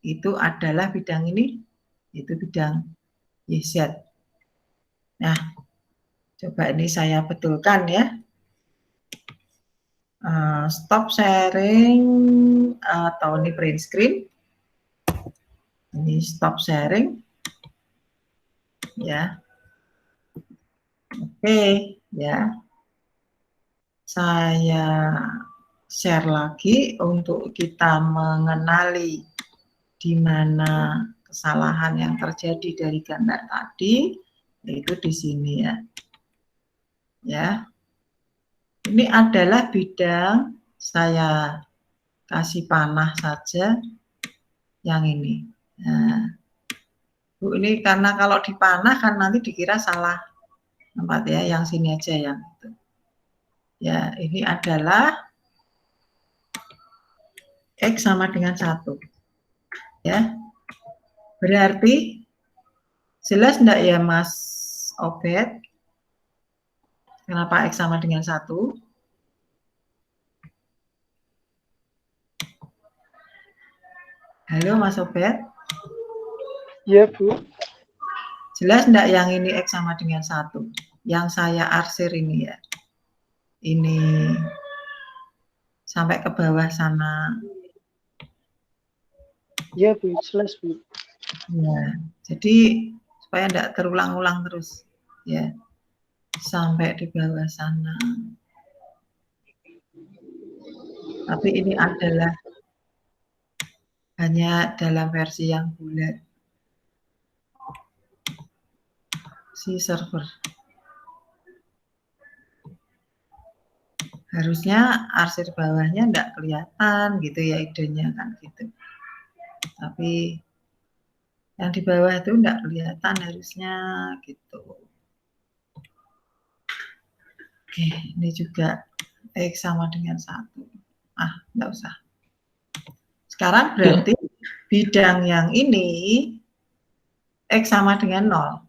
itu adalah bidang ini, itu bidang YZ. Nah, coba ini saya betulkan ya. Stop sharing atau ini print screen. Ini stop sharing. Ya. Oke, ya. Saya share lagi untuk kita mengenali di mana kesalahan yang terjadi dari gambar tadi, yaitu di sini ya. Ya. Ini adalah bidang, saya kasih panah saja yang ini. Nah, Bu, ini karena kalau dipanah kan nanti dikira salah tempat ya, yang sini aja yang itu. Ya, ini adalah X sama dengan 1. Ya. Berarti jelas enggak ya Mas Obed? Kenapa X sama dengan 1? Halo Mas Obed? Iya, Bu. Jelas enggak yang ini X sama dengan 1? Yang saya arsir ini ya. Ini sampai ke bawah sana. Iya, Bu. Jelas, Bu. Ya, jadi supaya enggak terulang-ulang terus. Ya, sampai di bawah sana. Tapi ini adalah hanya dalam versi yang bulat. Si server. Harusnya arsir bawahnya enggak kelihatan gitu ya idenya kan gitu. Tapi yang di bawah itu enggak kelihatan harusnya gitu. Oke, ini juga X sama dengan 1. Enggak usah. Sekarang berarti bidang yang ini X sama dengan 0.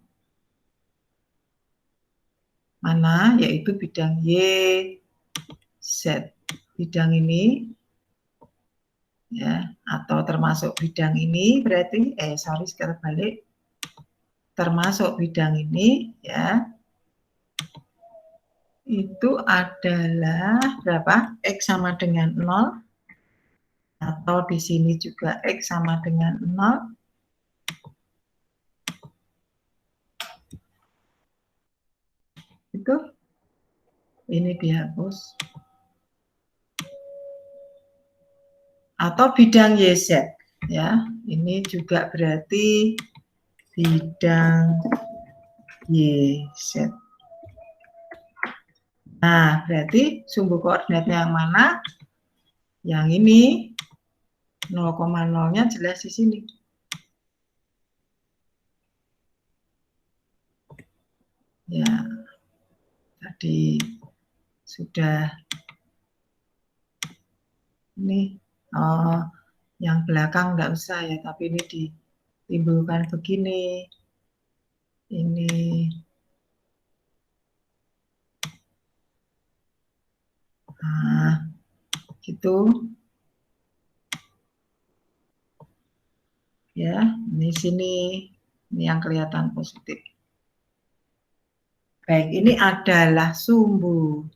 Mana? Yaitu bidang Y, Z. Bidang ini ya, atau termasuk bidang ini berarti sekarang balik, termasuk bidang ini ya, itu adalah berapa? X sama dengan 0, atau di sini juga X sama dengan 0. Itu ini dihapus. Atau bidang YZ ya, ini juga berarti bidang YZ. Nah, berarti sumbu koordinatnya yang mana? Yang ini 0,0-nya jelas di sini. Ya, tadi sudah ini. Yang belakang nggak usah ya, tapi ini ditimbulkan begini. Ini gitu. Ya, ini sini, ini yang kelihatan positif. Baik, ini adalah sumbu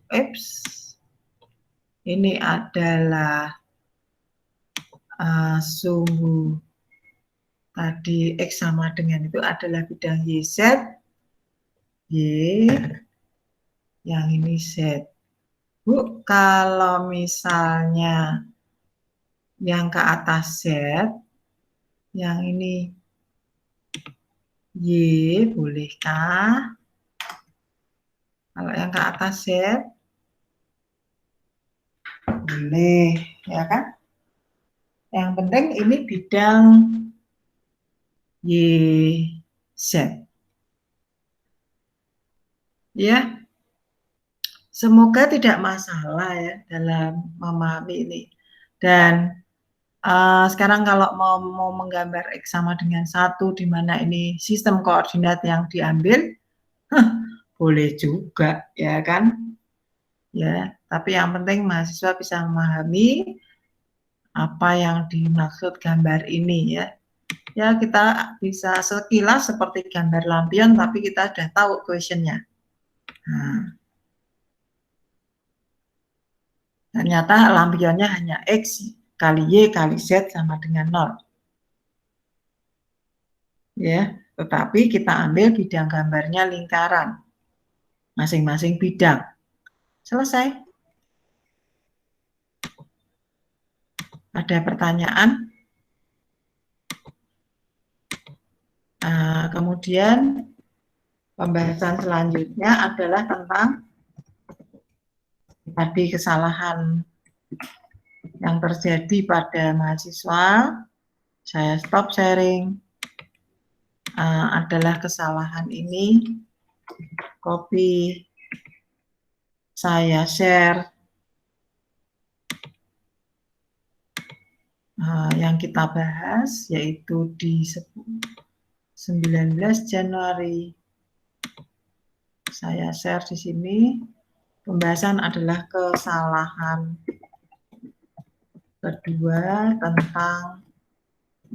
ini adalah sumbu tadi X sama dengan itu adalah bidang YZ, Y, yang ini Z. Bu, kalau misalnya yang ke atas Z, yang ini Y, bolehkah? Kalau yang ke atas Z, boleh, ya kan? Yang penting ini bidang YZ. Ya, semoga tidak masalah ya dalam memahami ini. Dan sekarang kalau mau menggambar X sama dengan 1, di mana ini sistem koordinat yang diambil, boleh juga, ya kan? Ya, tapi yang penting mahasiswa bisa memahami apa yang dimaksud gambar ini ya. Ya, kita bisa sekilas seperti gambar lampion, tapi kita sudah tahu questionnya. Nah, ternyata lampionnya hanya X kali Y kali Z sama dengan 0. Ya, tetapi kita ambil bidang gambarnya lingkaran. Masing-masing bidang. Selesai. Ada pertanyaan? Kemudian pembahasan selanjutnya adalah tentang tadi kesalahan yang terjadi pada mahasiswa. Saya stop sharing. Adalah kesalahan ini. Copy. Saya share. Yang kita bahas yaitu di 19 Januari. Saya share di sini. Pembahasan adalah kesalahan kedua tentang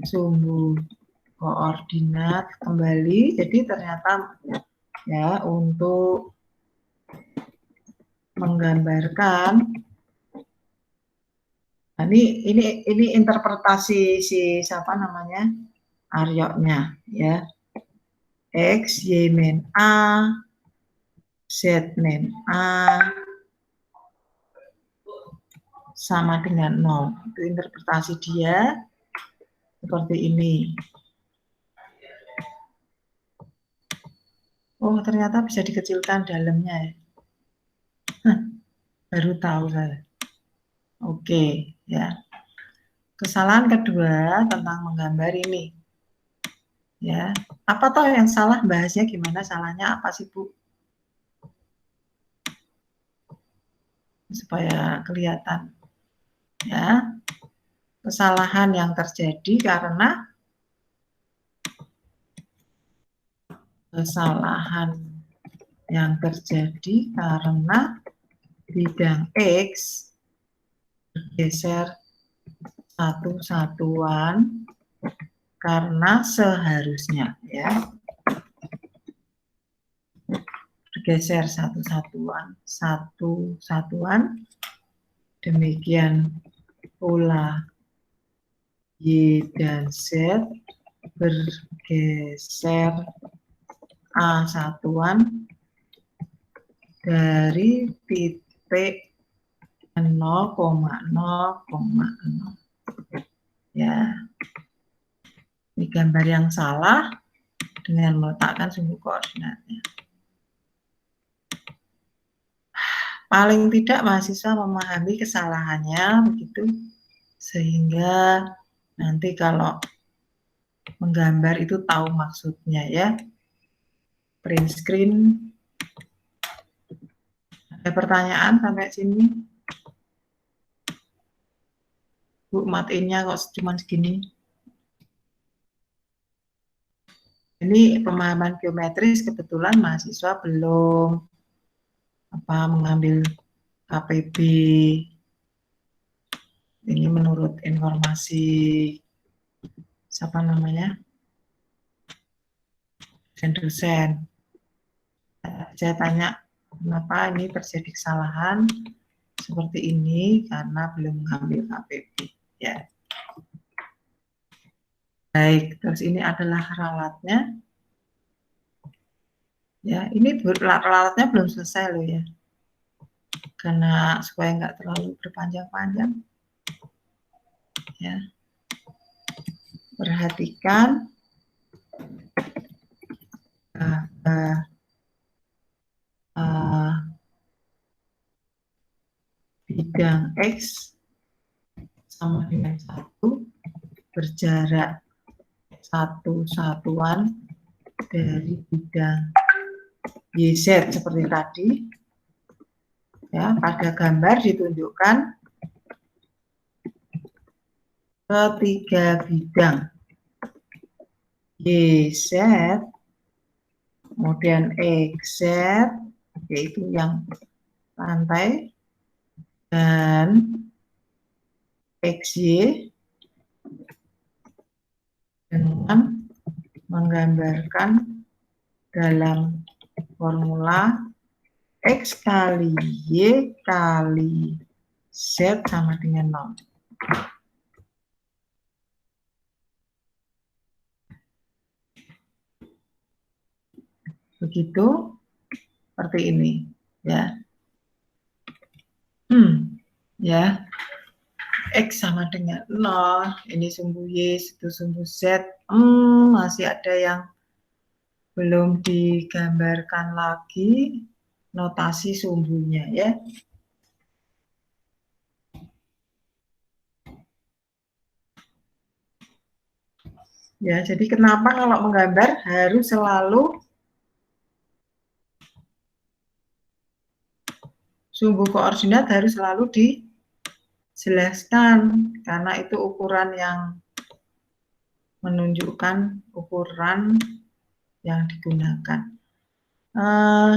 sumbu koordinat kembali. Jadi ternyata ya untuk menggambarkan ini interpretasi si siapa namanya Aryoknya ya, X Y min A, Z min A sama dengan 0. Itu interpretasi dia seperti ini. Oh, ternyata bisa dikecilkan dalamnya ya. Baru tahu saya. Oke, ya. Kesalahan kedua tentang menggambar ini. Ya, apa toh yang salah, bahasnya gimana, salahnya apa sih, Bu? Supaya kelihatan. Ya. Kesalahan yang terjadi karena bidang X bergeser satu satuan karena seharusnya ya bergeser satu satuan demikian pula Y dan Z bergeser A satuan dari titik 0,0,0 ya. Ini gambar yang salah dengan meletakkan sumbu koordinatnya. Paling tidak mahasiswa memahami kesalahannya begitu, sehingga nanti kalau menggambar itu tahu maksudnya ya. Print screen. Ada pertanyaan sampai sini? Bu, matiin-nya kok cuma segini. Ini pemahaman geometris, kebetulan mahasiswa belum mengambil KPB. Ini menurut informasi siapa namanya? Dosen. Saya tanya kenapa ini terjadi kesalahan. seperti ini karena belum mengambil KPP ya. Baik, terus ini adalah ralatnya. Ya, ini ralatnya belum selesai loh ya. Karena supaya nggak terlalu berpanjang-panjang. Ya. Perhatikan bidang X sama dengan 1 berjarak 1 satuan dari bidang YZ seperti tadi. Ya, pada gambar ditunjukkan ketiga bidang YZ, kemudian XZ, yaitu yang lantai, dan XY dengan menggambarkan dalam formula X kali Y kali Z sama dengan 0. Begitu, seperti ini. Ya. Ya. X sama dengan 0, ini sumbu Y, itu sumbu Z. Masih ada yang belum digambarkan lagi notasi sumbunya ya. Ya, jadi kenapa kalau menggambar harus selalu sumbu koordinat harus selalu dijelaskan karena itu ukuran yang menunjukkan ukuran yang digunakan.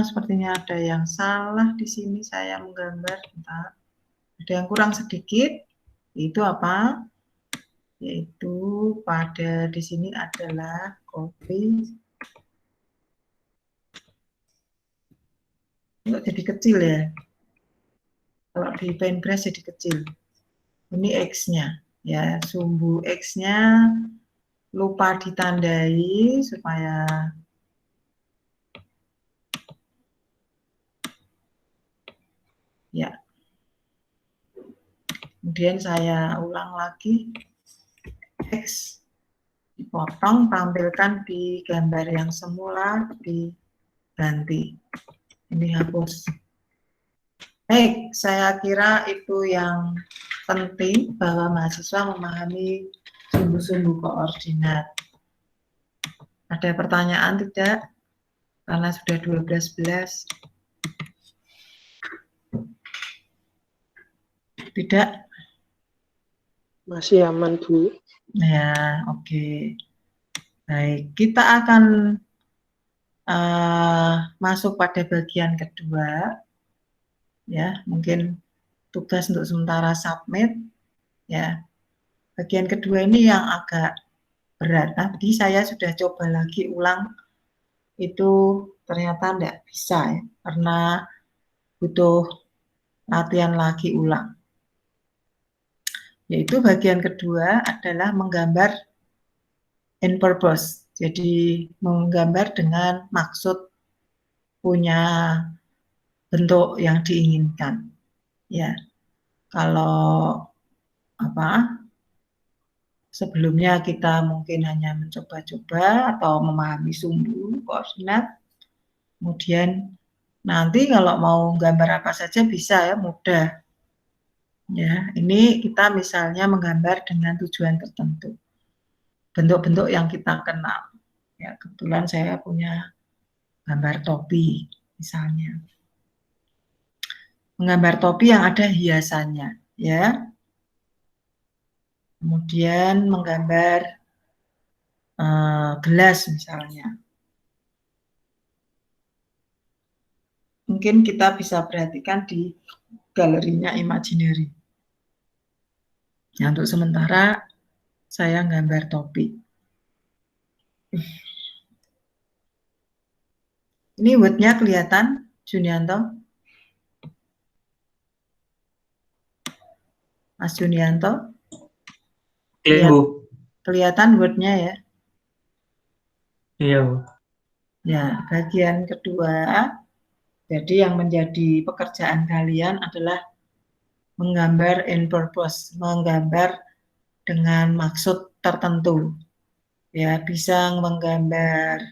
Sepertinya ada yang salah di sini saya menggambar. Bentar. Ada yang kurang sedikit. Itu apa? Yaitu pada di sini adalah copy. Kok jadi kecil ya? Kalau di Paintbrush jadi kecil. Ini X-nya. Ya, sumbu X-nya lupa ditandai supaya ya. Kemudian saya ulang lagi. X dipotong, tampilkan di gambar yang semula, diganti. Ini hapus. Baik, saya kira itu yang penting bahwa mahasiswa memahami sumbu-sumbu koordinat. Ada pertanyaan tidak? Karena sudah 12.11. Tidak? Masih aman, Bu. Ya, oke. Baik, kita akan masuk pada bagian kedua. Ya, mungkin tugas untuk sementara submit. Ya, bagian kedua ini yang agak berat. Tadi saya sudah coba lagi ulang, itu ternyata tidak bisa ya, karena butuh latihan lagi ulang. Yaitu bagian kedua adalah menggambar in purpose. Jadi menggambar dengan maksud punya bentuk yang diinginkan. Ya, kalau sebelumnya kita mungkin hanya mencoba-coba atau memahami sumbu koordinat, kemudian nanti kalau mau gambar apa saja bisa ya, mudah. Ya, ini kita misalnya menggambar dengan tujuan tertentu. Bentuk-bentuk yang kita kenal. Ya, kebetulan saya punya gambar topi misalnya. Menggambar topi yang ada hiasannya, ya. Kemudian menggambar gelas misalnya. Mungkin kita bisa perhatikan di galerinya Imaginary. Ya, untuk sementara saya gambar topi. Ini word-nya kelihatan, Junianto? Mas Junianto? Clear, Bu. Kelihatan Word-nya ya? Iya, Bu. Ya, bagian kedua, jadi yang menjadi pekerjaan kalian adalah menggambar in purpose, menggambar dengan maksud tertentu. Ya, bisa menggambar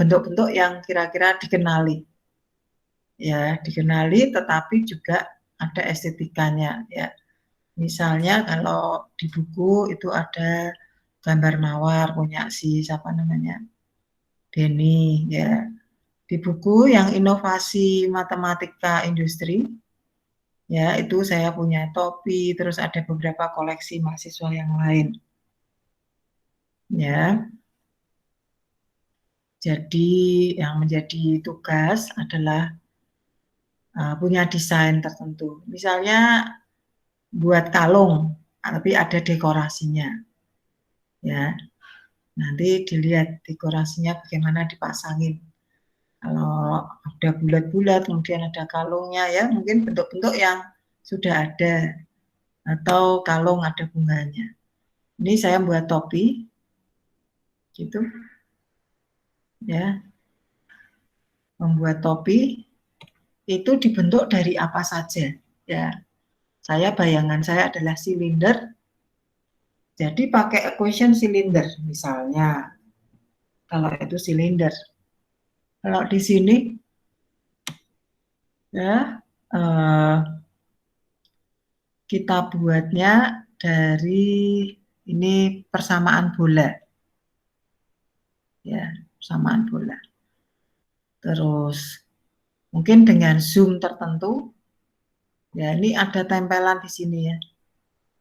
bentuk-bentuk yang kira-kira dikenali. Ya, dikenali tetapi juga ada estetikanya ya. Misalnya kalau di buku itu ada gambar mawar punya si siapa namanya? Denny ya. Di buku yang inovasi matematika industri ya itu saya punya topi, terus ada beberapa koleksi mahasiswa yang lain. Ya. Jadi yang menjadi tugas adalah punya desain tertentu. Misalnya buat kalung, tapi ada dekorasinya. Ya, nanti dilihat dekorasinya bagaimana dipasangin. Kalau ada bulat-bulat, kemudian ada kalungnya ya, mungkin bentuk-bentuk yang sudah ada atau kalung ada bunganya. Ini saya buat topi, gitu, ya. Membuat topi itu dibentuk dari apa saja, ya. Bayangan saya adalah silinder, jadi pakai equation silinder misalnya. Kalau itu silinder. Kalau di sini ya kita buatnya dari ini persamaan bola. Ya, persamaan bola. Terus mungkin dengan zoom tertentu ya ini ada tempelan di sini ya.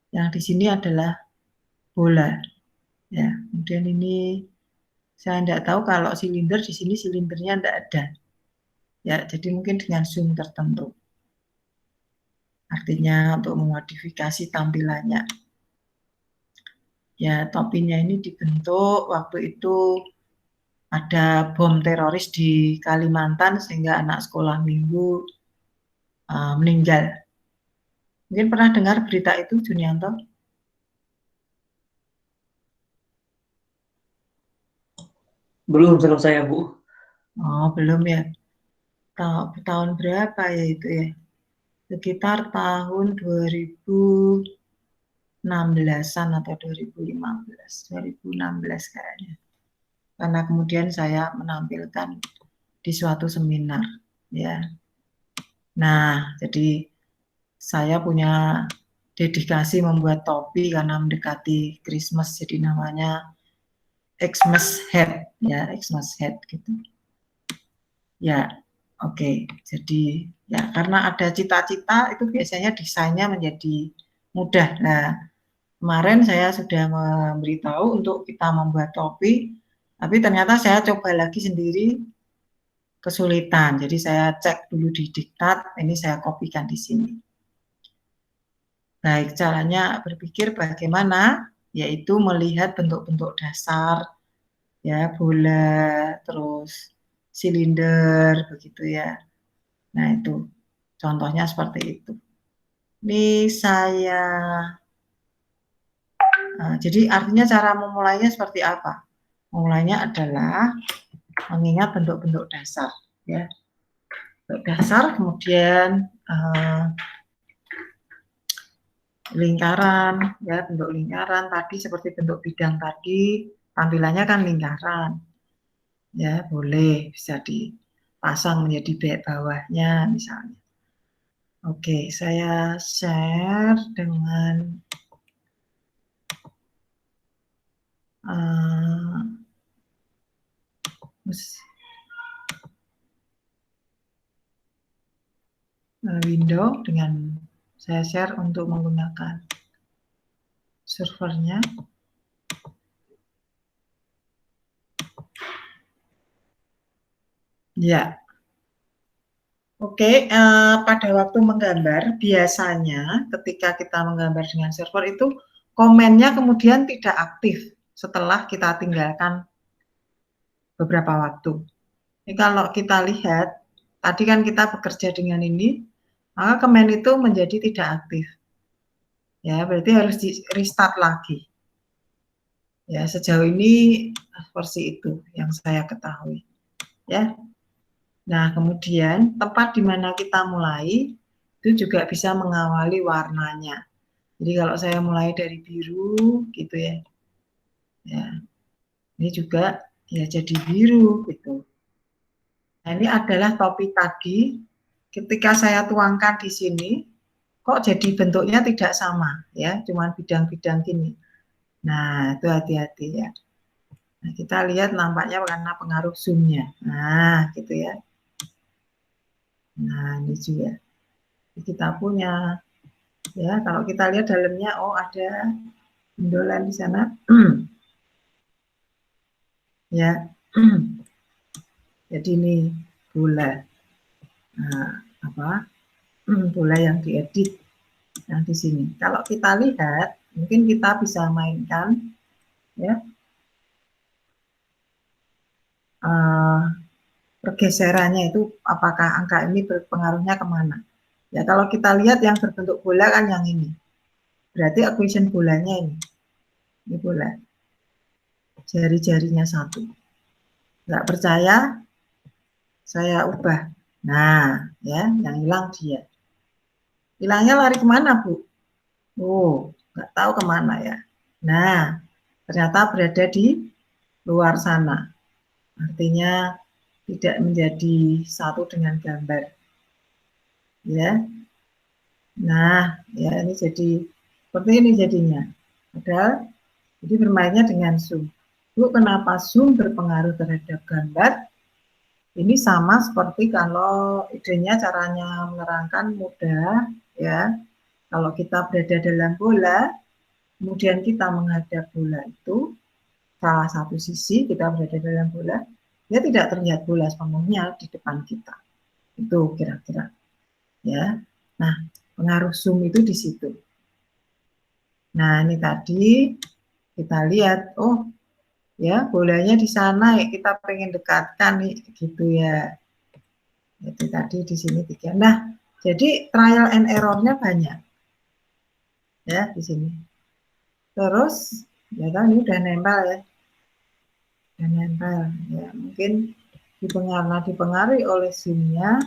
Yang di sini adalah bola. Ya, kemudian ini saya tidak tahu kalau silinder di sini silindernya tidak ada. Ya, jadi mungkin dengan zoom tertentu. Artinya untuk memodifikasi tampilannya. Ya, topinya ini dibentuk waktu itu ada bom teroris di Kalimantan sehingga anak sekolah minggu meninggal. Mungkin pernah dengar berita itu, Junianto? Belum selesai ya, Bu. Oh, belum ya. Tahun berapa ya itu ya? Sekitar tahun 2016-an atau 2015, 2016 kayaknya. Karena kemudian saya menampilkan di suatu seminar, ya. Nah, jadi saya punya dedikasi membuat topi karena mendekati Christmas, jadi namanya Xmas Hat, ya, Xmas Hat gitu. Ya, oke. Jadi ya karena ada cita-cita itu biasanya desainnya menjadi mudah. Nah, kemarin saya sudah memberitahu untuk kita membuat topi, tapi ternyata saya coba lagi sendiri kesulitan. Jadi saya cek dulu di diktat, ini saya kopikan di sini. Baik, caranya berpikir bagaimana, yaitu melihat bentuk-bentuk dasar, ya bola, terus silinder, begitu ya. Nah itu, contohnya seperti itu. Ini saya, jadi artinya cara memulainya seperti apa? Memulainya adalah mengingat bentuk-bentuk dasar, ya. Bentuk dasar, kemudian lingkaran, ya bentuk lingkaran tadi seperti bentuk bidang tadi, tampilannya kan lingkaran, ya boleh bisa dipasang menjadi bawahnya misalnya. Oke, saya share dengan window dengan saya share untuk menggunakan servernya. Ya, oke. Pada waktu menggambar biasanya ketika kita menggambar dengan server itu komennya kemudian tidak aktif setelah kita tinggalkan beberapa waktu. Ini kalau kita lihat tadi kan kita bekerja dengan ini, maka komen itu menjadi tidak aktif. Ya, berarti harus di restart lagi. Ya, sejauh ini seperti itu yang saya ketahui. Ya. Nah, kemudian tempat di mana kita mulai itu juga bisa mengawali warnanya. Jadi kalau saya mulai dari biru gitu ya. Ya. Ini juga ya jadi biru gitu. Nah, ini adalah topi tadi. Ketika saya tuangkan di sini, kok jadi bentuknya tidak sama ya, cuman bidang-bidang gini. Nah, itu hati-hati ya. Nah, kita lihat nampaknya karena pengaruh zoom-nya. Nah, gitu ya. Nah, ini juga. Kita punya ya, kalau kita lihat dalamnya, oh ada bendolan di sana. Ya. Jadi ini bola. Nah, apa? Bola yang diedit yang di sini. Kalau kita lihat, mungkin kita bisa mainkan ya. Pergeserannya itu apakah angka ini berpengaruhnya kemana? Ya kalau kita lihat yang berbentuk bola kan yang ini, berarti equation bolanya ini bola, jari-jarinya satu. Nggak percaya, saya ubah. Nah, ya yang hilang dia. Hilangnya lari kemana, Bu? Oh, nggak tahu kemana ya. Nah, ternyata berada di luar sana. Artinya tidak menjadi satu dengan gambar. Ya. Nah, ya ini jadi seperti ini jadinya. Padahal jadi bermainnya dengan zoom. Bu, kenapa zoom berpengaruh terhadap gambar? Ini sama seperti kalau idenya caranya menerangkan mudah ya. Kalau kita berada dalam bola, kemudian kita menghadap bola itu salah satu sisi kita berada dalam bola, ya tidak terlihat bola sepenuhnya di depan kita. Itu kira-kira ya. Nah, pengaruh zoom itu di situ. Nah, ini tadi kita lihat, oh ya bolanya di sana ya kita pengen dekatkan nih gitu ya. Itu tadi di sini 3. Nah, jadi trial and error-nya banyak. Ya, di sini. Terus ya kan ini udah nempel ya. Udah nempel ya, mungkin dipengaruhi oleh zoom-nya.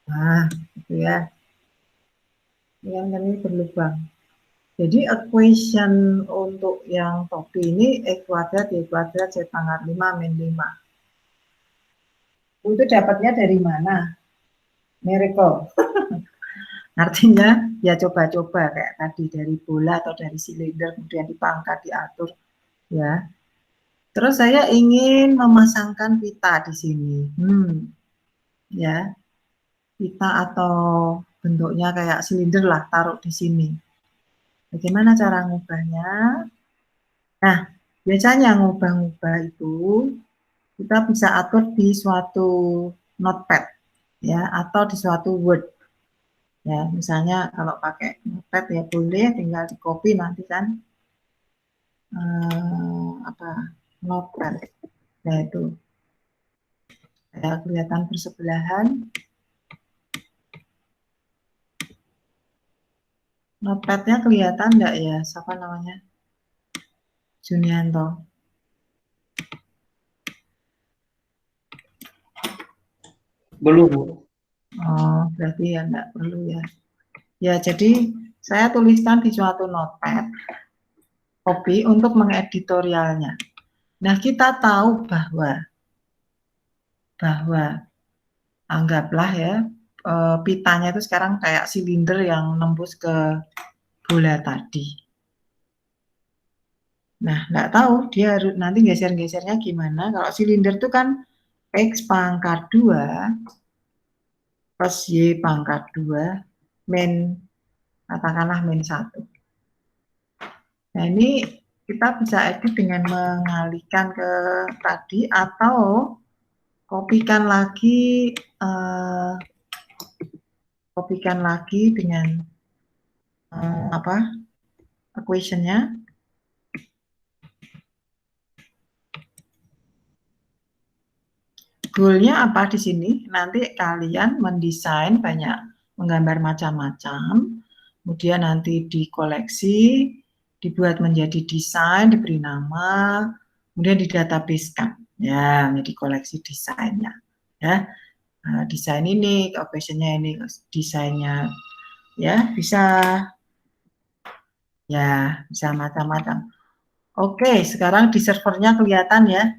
Nah, gitu ya. Ini berlubang. Jadi equation untuk yang topi ini X kuadrat Y kuadrat Z pangkat 5 min 5. Itu dapatnya dari mana? Miracle. Artinya ya coba-coba kayak tadi dari bola atau dari silinder kemudian dipangkat diatur ya. Terus saya ingin memasangkan pita di sini. Ya. Pita atau bentuknya kayak silinder lah taruh di sini. Bagaimana cara ngubahnya? Nah, biasanya ngubah-ngubah itu kita bisa atur di suatu notepad ya atau di suatu Word. Ya, misalnya kalau pakai notepad ya boleh tinggal di copy nanti kan notepad. Ya itu ya, kelihatan bersebelahan. Notepadnya kelihatan enggak ya? Siapa namanya? Junianto. Belum. Oh, berarti ya enggak perlu ya. Ya, jadi saya tuliskan di suatu notepad copy untuk mengeditorialnya. Nah, kita tahu bahwa anggaplah ya pitanya itu sekarang kayak silinder yang nembus ke bola tadi. Nah, nggak tahu dia harus nanti geser-gesernya gimana. Kalau silinder itu kan X pangkat 2 plus Y pangkat 2 min katakanlah min 1. Nah, ini kita bisa edit dengan mengalihkan ke tadi atau kopikan lagi dengan equation-nya. Goal-nya apa di sini? Nanti kalian mendesain banyak, menggambar macam-macam, kemudian nanti dikoleksi, dibuat menjadi desain, diberi nama, kemudian didatabasekan, ya, menjadi koleksi desainnya, ya. Nah, desain ini, occasionnya ini desainnya, ya, bisa macam-macam. Oke, sekarang di servernya kelihatan ya.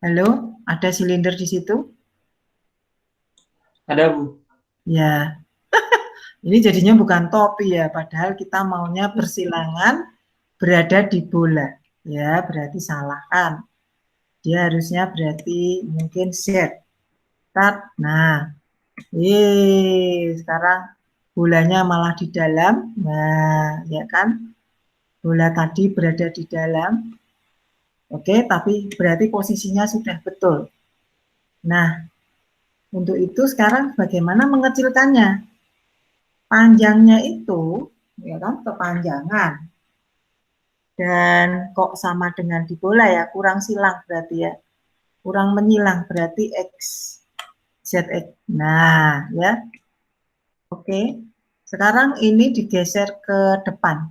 Halo, ada silinder di situ? Ada, Bu. Ya, ini jadinya bukan topi ya, padahal kita maunya bersilangan berada di bola. Ya, berarti salah kan. Dia harusnya berarti mungkin set. Start. Nah, sekarang bolanya malah di dalam. Nah, ya kan. Bola tadi berada di dalam. Oke, tapi berarti posisinya sudah betul. Nah, untuk itu sekarang bagaimana mengecilkannya? Panjangnya itu, ya kan, kepanjangan. Dan kok sama dengan di bola ya, kurang silang berarti ya. Kurang menyilang berarti X, ZX. Nah, ya. Oke. Sekarang ini digeser ke depan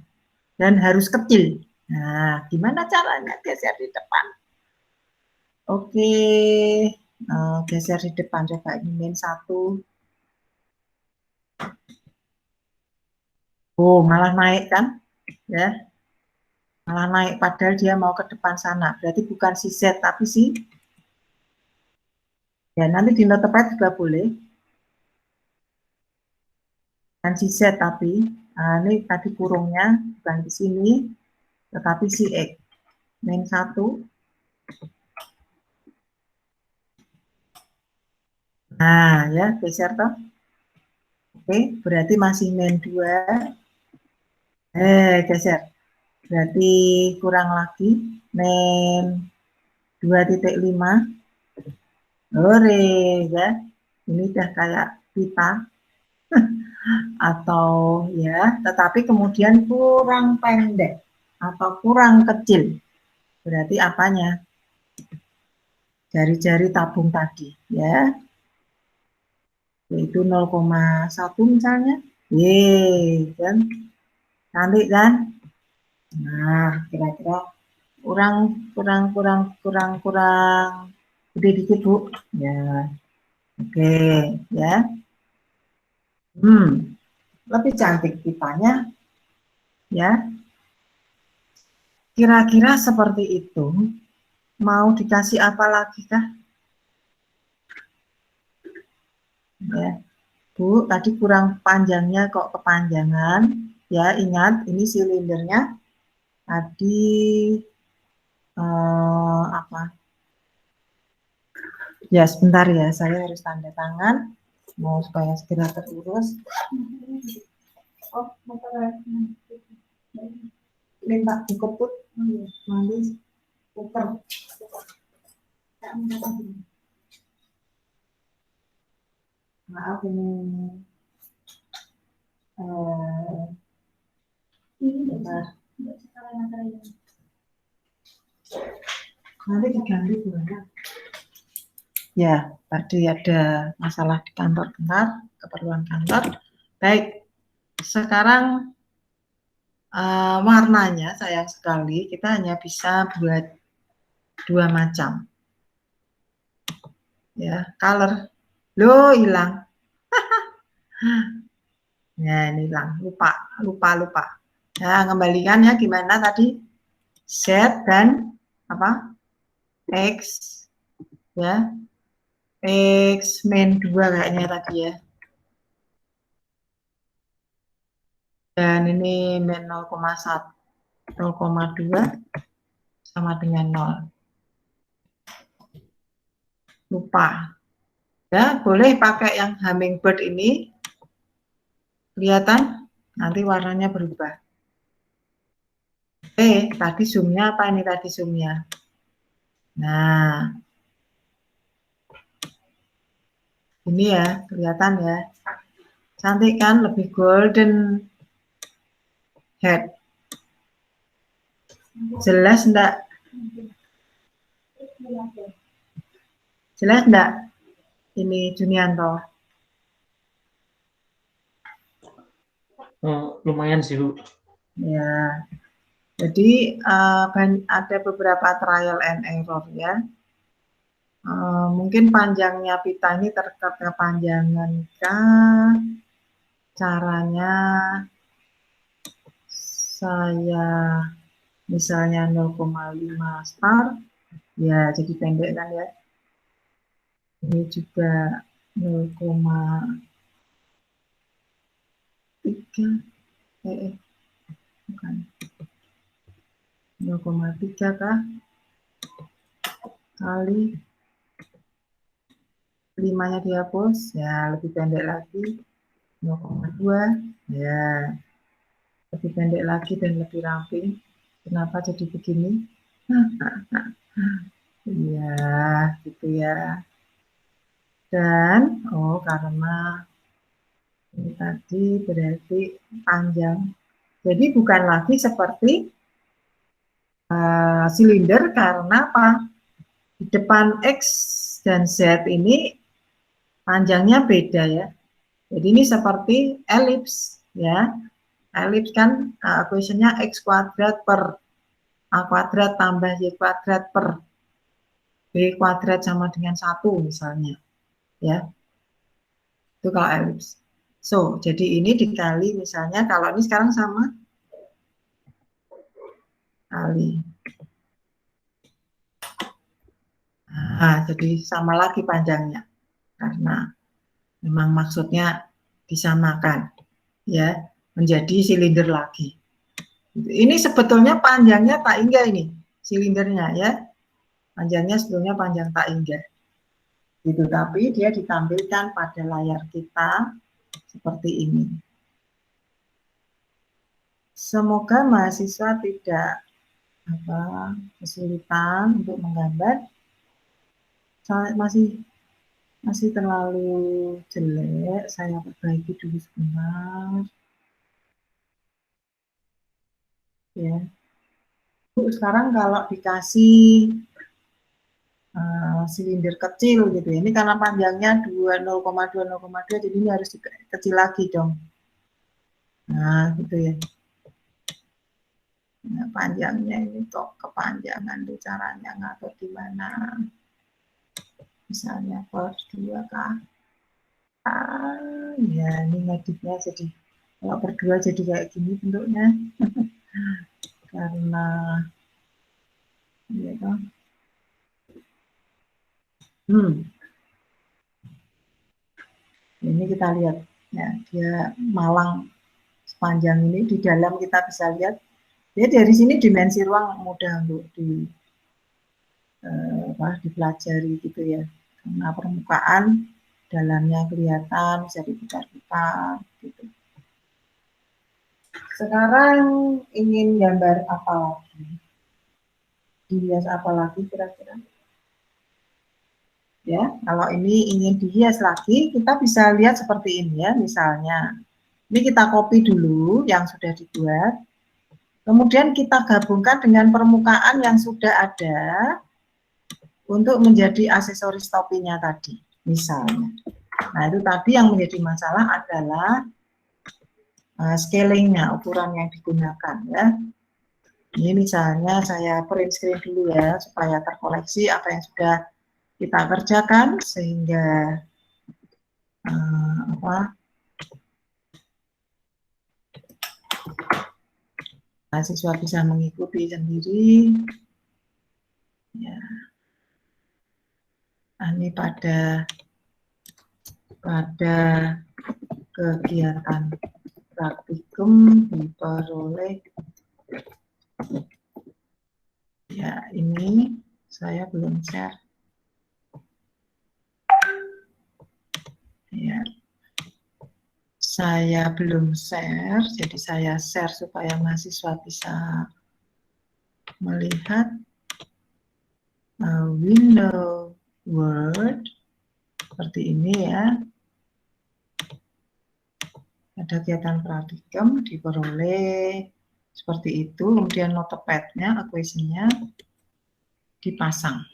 dan harus kecil. Nah, gimana caranya geser di depan? Oke, geser di depan, coba ini -1. Oh, malah naik kan? Ya, malah naik padahal dia mau ke depan sana. Berarti bukan si Z tapi si, ya nanti di notepad juga boleh. Dan si Z tapi, ini tadi kurungnya bukan di sini, tetapi si X. -1. Nah, ya, geser toh. Oke, berarti masih -2. Geser. Berarti kurang lagi, -2,5. Hore, ya. Ini udah kayak pita. Atau ya, tetapi kemudian kurang pendek atau kurang kecil. Berarti apanya? Jari-jari tabung tadi, ya. Yaitu 0,1 misalnya. Kan? Cantik kan? Nah, kira-kira kurang gede dikit, Bu. Ya. Oke, ya. Lebih cantik pitanya, ya. Kira-kira seperti itu. Mau dikasih apa lagi kah? Ya, Bu, tadi kurang panjangnya kok kepanjangan. Ya, ingat ini silindernya. Tadi apa? Ya, sebentar ya, saya harus tanda tangan. Mau supaya segera terurus. Oh, minta dikeput, nanti puter. Maaf ini nanti diganti gimana? Ya, tadi ada masalah di kantor bentar, keperluan kantor. Baik, sekarang warnanya sayang sekali kita hanya bisa buat 2 macam. Ya, color. Loh, hilang. Ya, ini hilang. Lupa. Ya, kembalikan ya gimana tadi? Z dan apa? X. Ya. X -2 kayaknya tadi ya. Dan ini -0,1, 0,2 sama dengan 0. Lupa. Ya, boleh pakai yang hummingbird ini. Kelihatan? Nanti warnanya berubah. Tadi zoom-nya apa ini tadi zoom-nya? Nah, ini ya, kelihatan ya. Cantik kan? Lebih golden head. Jelas enggak? Jelas enggak? Ini Junianto. Lumayan sih, Bu. Ya, jadi ada beberapa trial and error ya. Mungkin panjangnya pita ini terkepanjangan kah? Caranya saya misalnya 0,5 star, ya jadi pendek kan ya. Ini juga 0,3, bukan 0,3 kah? Kali 5-nya dihapus, ya lebih pendek lagi 0,2, ya lebih pendek lagi dan lebih ramping. Kenapa jadi begini? Iya, gitu ya. Dan, karena ini tadi berarti panjang. Jadi bukan lagi seperti silinder karena apa? Di depan X dan Z ini panjangnya beda ya. Jadi ini seperti elips ya. Elips kan equation-nya X kuadrat per A kuadrat tambah Y kuadrat per B kuadrat sama dengan 1 misalnya. Ya, itu kalau elips. So, jadi ini dikali misalnya kalau ini sekarang sama kali. Nah, jadi sama lagi panjangnya karena memang maksudnya disamakan ya menjadi silinder lagi. Ini sebetulnya panjangnya tak hingga ini silindernya ya. Panjangnya sebetulnya panjang tak hingga. Gitu, tapi dia ditampilkan pada layar kita seperti ini. Semoga mahasiswa tidak kesulitan untuk menggambar. Masih terlalu jelek, saya perbaiki dulu sebentar. Ya. Bu, sekarang kalau dikasih silinder kecil gitu ya, ini karena panjangnya 0,2 jadi ini harus kecil lagi dong. Nah, gitu ya. Nah, panjangnya ini kok kepanjangan tuh caranya ngatur gimana? Misalnya per 2 kah? Ya ini ngeditnya jadi kalau per 2 jadi kayak gini bentuknya. Karena ya kan. Ini kita lihat ya, dia malang sepanjang ini di dalam kita bisa lihat. Ya dari sini dimensi ruang mudah untuk dipelajari gitu ya. Karena permukaan dalamnya kelihatan bisa diputar-putar gitu. Sekarang ingin gambar apa lagi? Dihias apa lagi kira-kira? Ya, kalau ini ingin dihias lagi, kita bisa lihat seperti ini ya, misalnya. Ini kita copy dulu yang sudah dibuat. Kemudian kita gabungkan dengan permukaan yang sudah ada untuk menjadi aksesoris topinya tadi, misalnya. Nah, itu tadi yang menjadi masalah adalah scalingnya, ukuran yang digunakan ya. Ini misalnya saya print screen dulu ya, supaya terkoleksi apa yang sudah kita kerjakan sehingga mahasiswa bisa mengikuti sendiri. Ya. Ini pada kegiatan praktikum diperoleh. Ya, ini saya belum share. Ya. Saya belum share, jadi saya share supaya mahasiswa bisa melihat window Word seperti ini ya. Ada kegiatan praktikum diperoleh seperti itu, kemudian notepad-nya, equation-nya dipasang.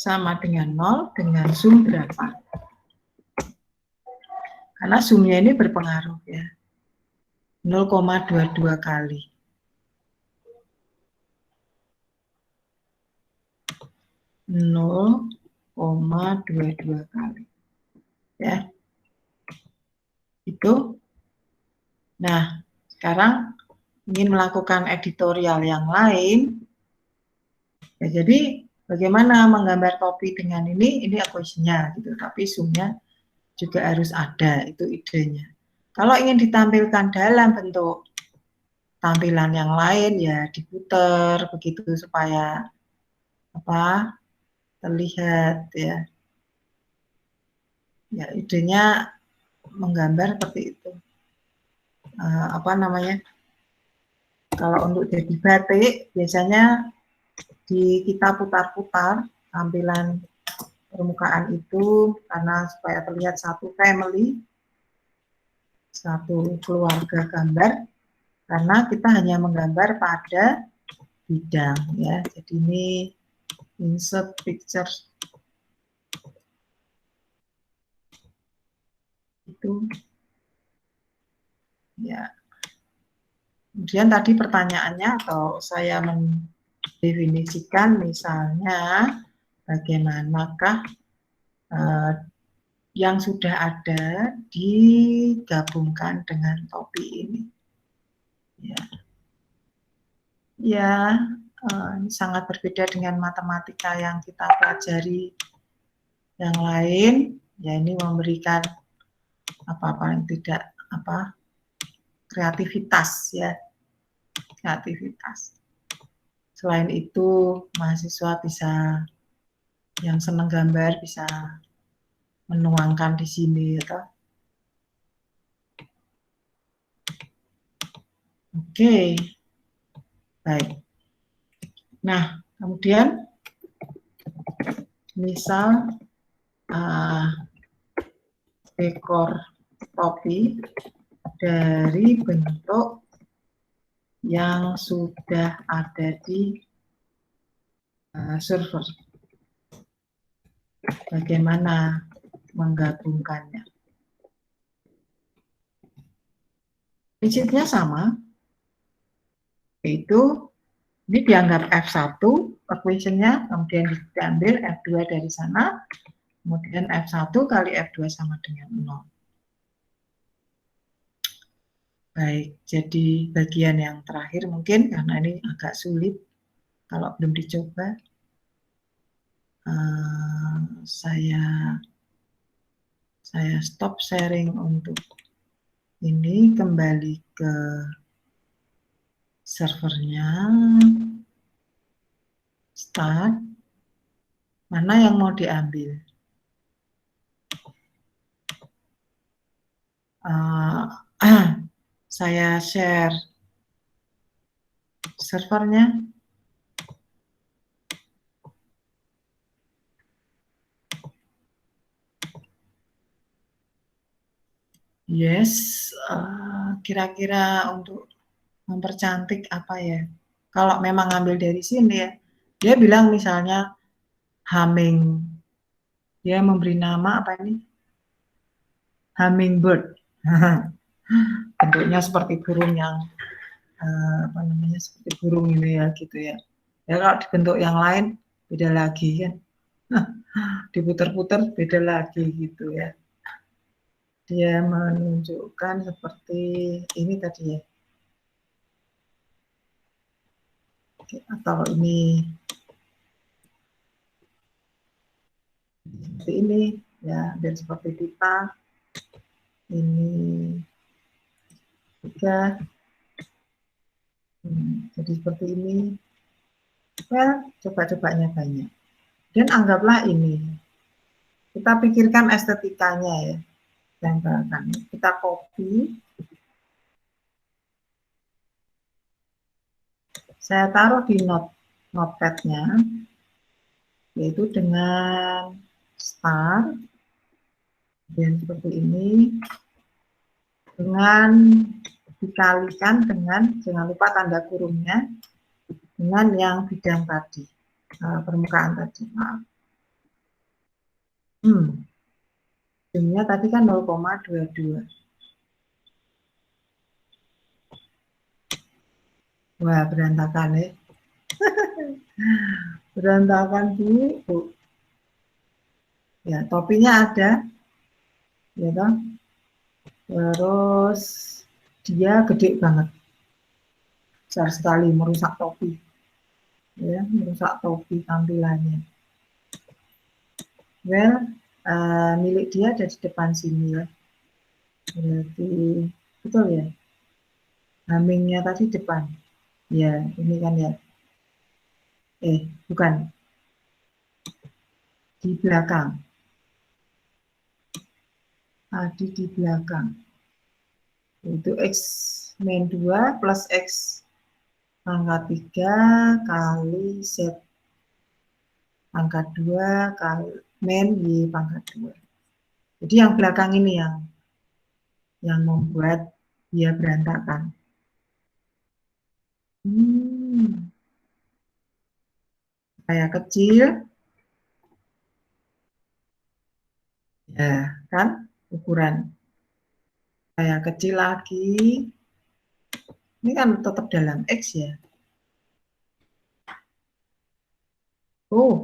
sama dengan 0 dengan zoom berapa? Karena zoomnya ini berpengaruh ya. 0,22 kali. 0,22 kali. Ya. Itu. Nah, sekarang ingin melakukan editorial yang lain. Ya, jadi bagaimana menggambar topi dengan ini equation-nya gitu, tapi zoom-nya juga harus ada, itu idenya. Kalau ingin ditampilkan dalam bentuk tampilan yang lain ya diputer begitu supaya apa terlihat ya. Ya idenya menggambar seperti itu. Apa namanya? Kalau untuk jadi batik biasanya kita putar-putar tampilan permukaan itu karena supaya terlihat satu family, satu keluarga gambar, karena kita hanya menggambar pada bidang ya. Jadi ini insert picture itu ya. Kemudian tadi pertanyaannya atau saya mendefinisikan misalnya bagaimanakah yang sudah ada digabungkan dengan topi ini. Ya, sangat berbeda dengan matematika yang kita pelajari yang lain. Ya ini memberikan apa-apa yang tidak kreativitas ya, kreativitas. Selain itu mahasiswa bisa yang senang gambar bisa menuangkan di sini ya. Oke. Baik. Nah, kemudian misal dekor topi dari bentuk yang sudah ada di server. Bagaimana menggabungkannya? Prinsipnya sama, yaitu ini dianggap F1 equation-nya, kemudian diambil F2 dari sana, kemudian F1 kali F2 sama dengan 0. Baik, jadi bagian yang terakhir mungkin karena ini agak sulit kalau belum dicoba. Saya stop sharing untuk ini, kembali ke servernya, start, mana yang mau diambil? Saya share servernya. Yes, kira-kira untuk mempercantik apa ya? Kalau memang ngambil dari sini ya, dia bilang misalnya humming, dia memberi nama apa ini? Hummingbird. Bentuknya seperti burung yang seperti burung ini ya gitu ya. Ya kalau dibentuk yang lain beda lagi kan. Diputer-puter beda lagi gitu ya. Dia menunjukkan seperti ini tadi ya. Atau ini seperti ini ya, dan seperti kita ini juga jadi seperti ini. Well, coba-cobanya banyak. Dan anggaplah ini. Kita pikirkan estetikanya ya. Kita copy. Saya taruh di notepad-nya, yaitu dengan star, dan seperti ini, dengan dikalikan dengan, jangan lupa tanda kurungnya, dengan yang bidang tadi, permukaan tadi, maaf. Ujungnya tadi kan 0,22. Wah, berantakan ya. Berantakan Bu. Ya, topinya ada. Ya toh. Terus dia gede banget. Besar sekali, merusak topi. Ya, merusak topi tampilannya. Well, milik dia ada di depan sini ya. Berarti betul ya. Hummingnya tadi depan. Ya, ini kan ya. Bukan. Di belakang. Tadi di belakang. Itu X min 2 plus X pangkat 3 kali Z pangkat 2 kali min Y pangkat 2. Jadi yang belakang ini yang membuat dia berantakan. Kayak kecil. Ya, kan? Ukuran. Kayak kecil lagi. Ini kan tetap dalam X ya. Oh.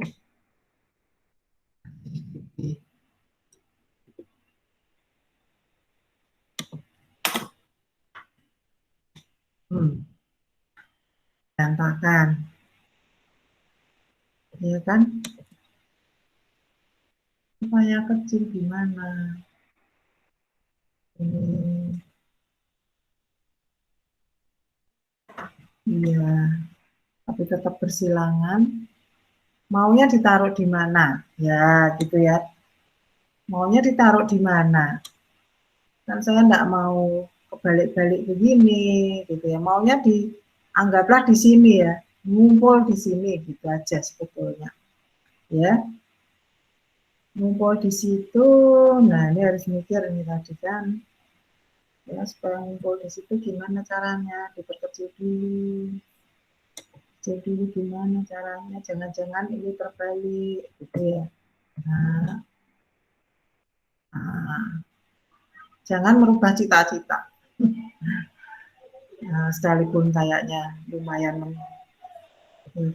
Berantakan. Ya kan? Supaya kecil gimana? Iya, tapi tetap bersilangan. Maunya ditaruh di mana? Ya, gitu ya. Maunya ditaruh di mana? Kan saya enggak mau kebalik-balik begini, gitu ya. Maunya anggaplah di sini ya, ngumpul di sini gitu aja sebetulnya. Ya. Ngumpul di situ. Nah, ini harus mikir ini tadi kan. Ya, supaya ngumpul di situ gimana caranya? Diperkecil dulu. Jadi gimana caranya? Jangan-jangan ini terbalik gitu ya. Nah, jangan merubah cita-cita. Nah, sekalipun kayaknya lumayan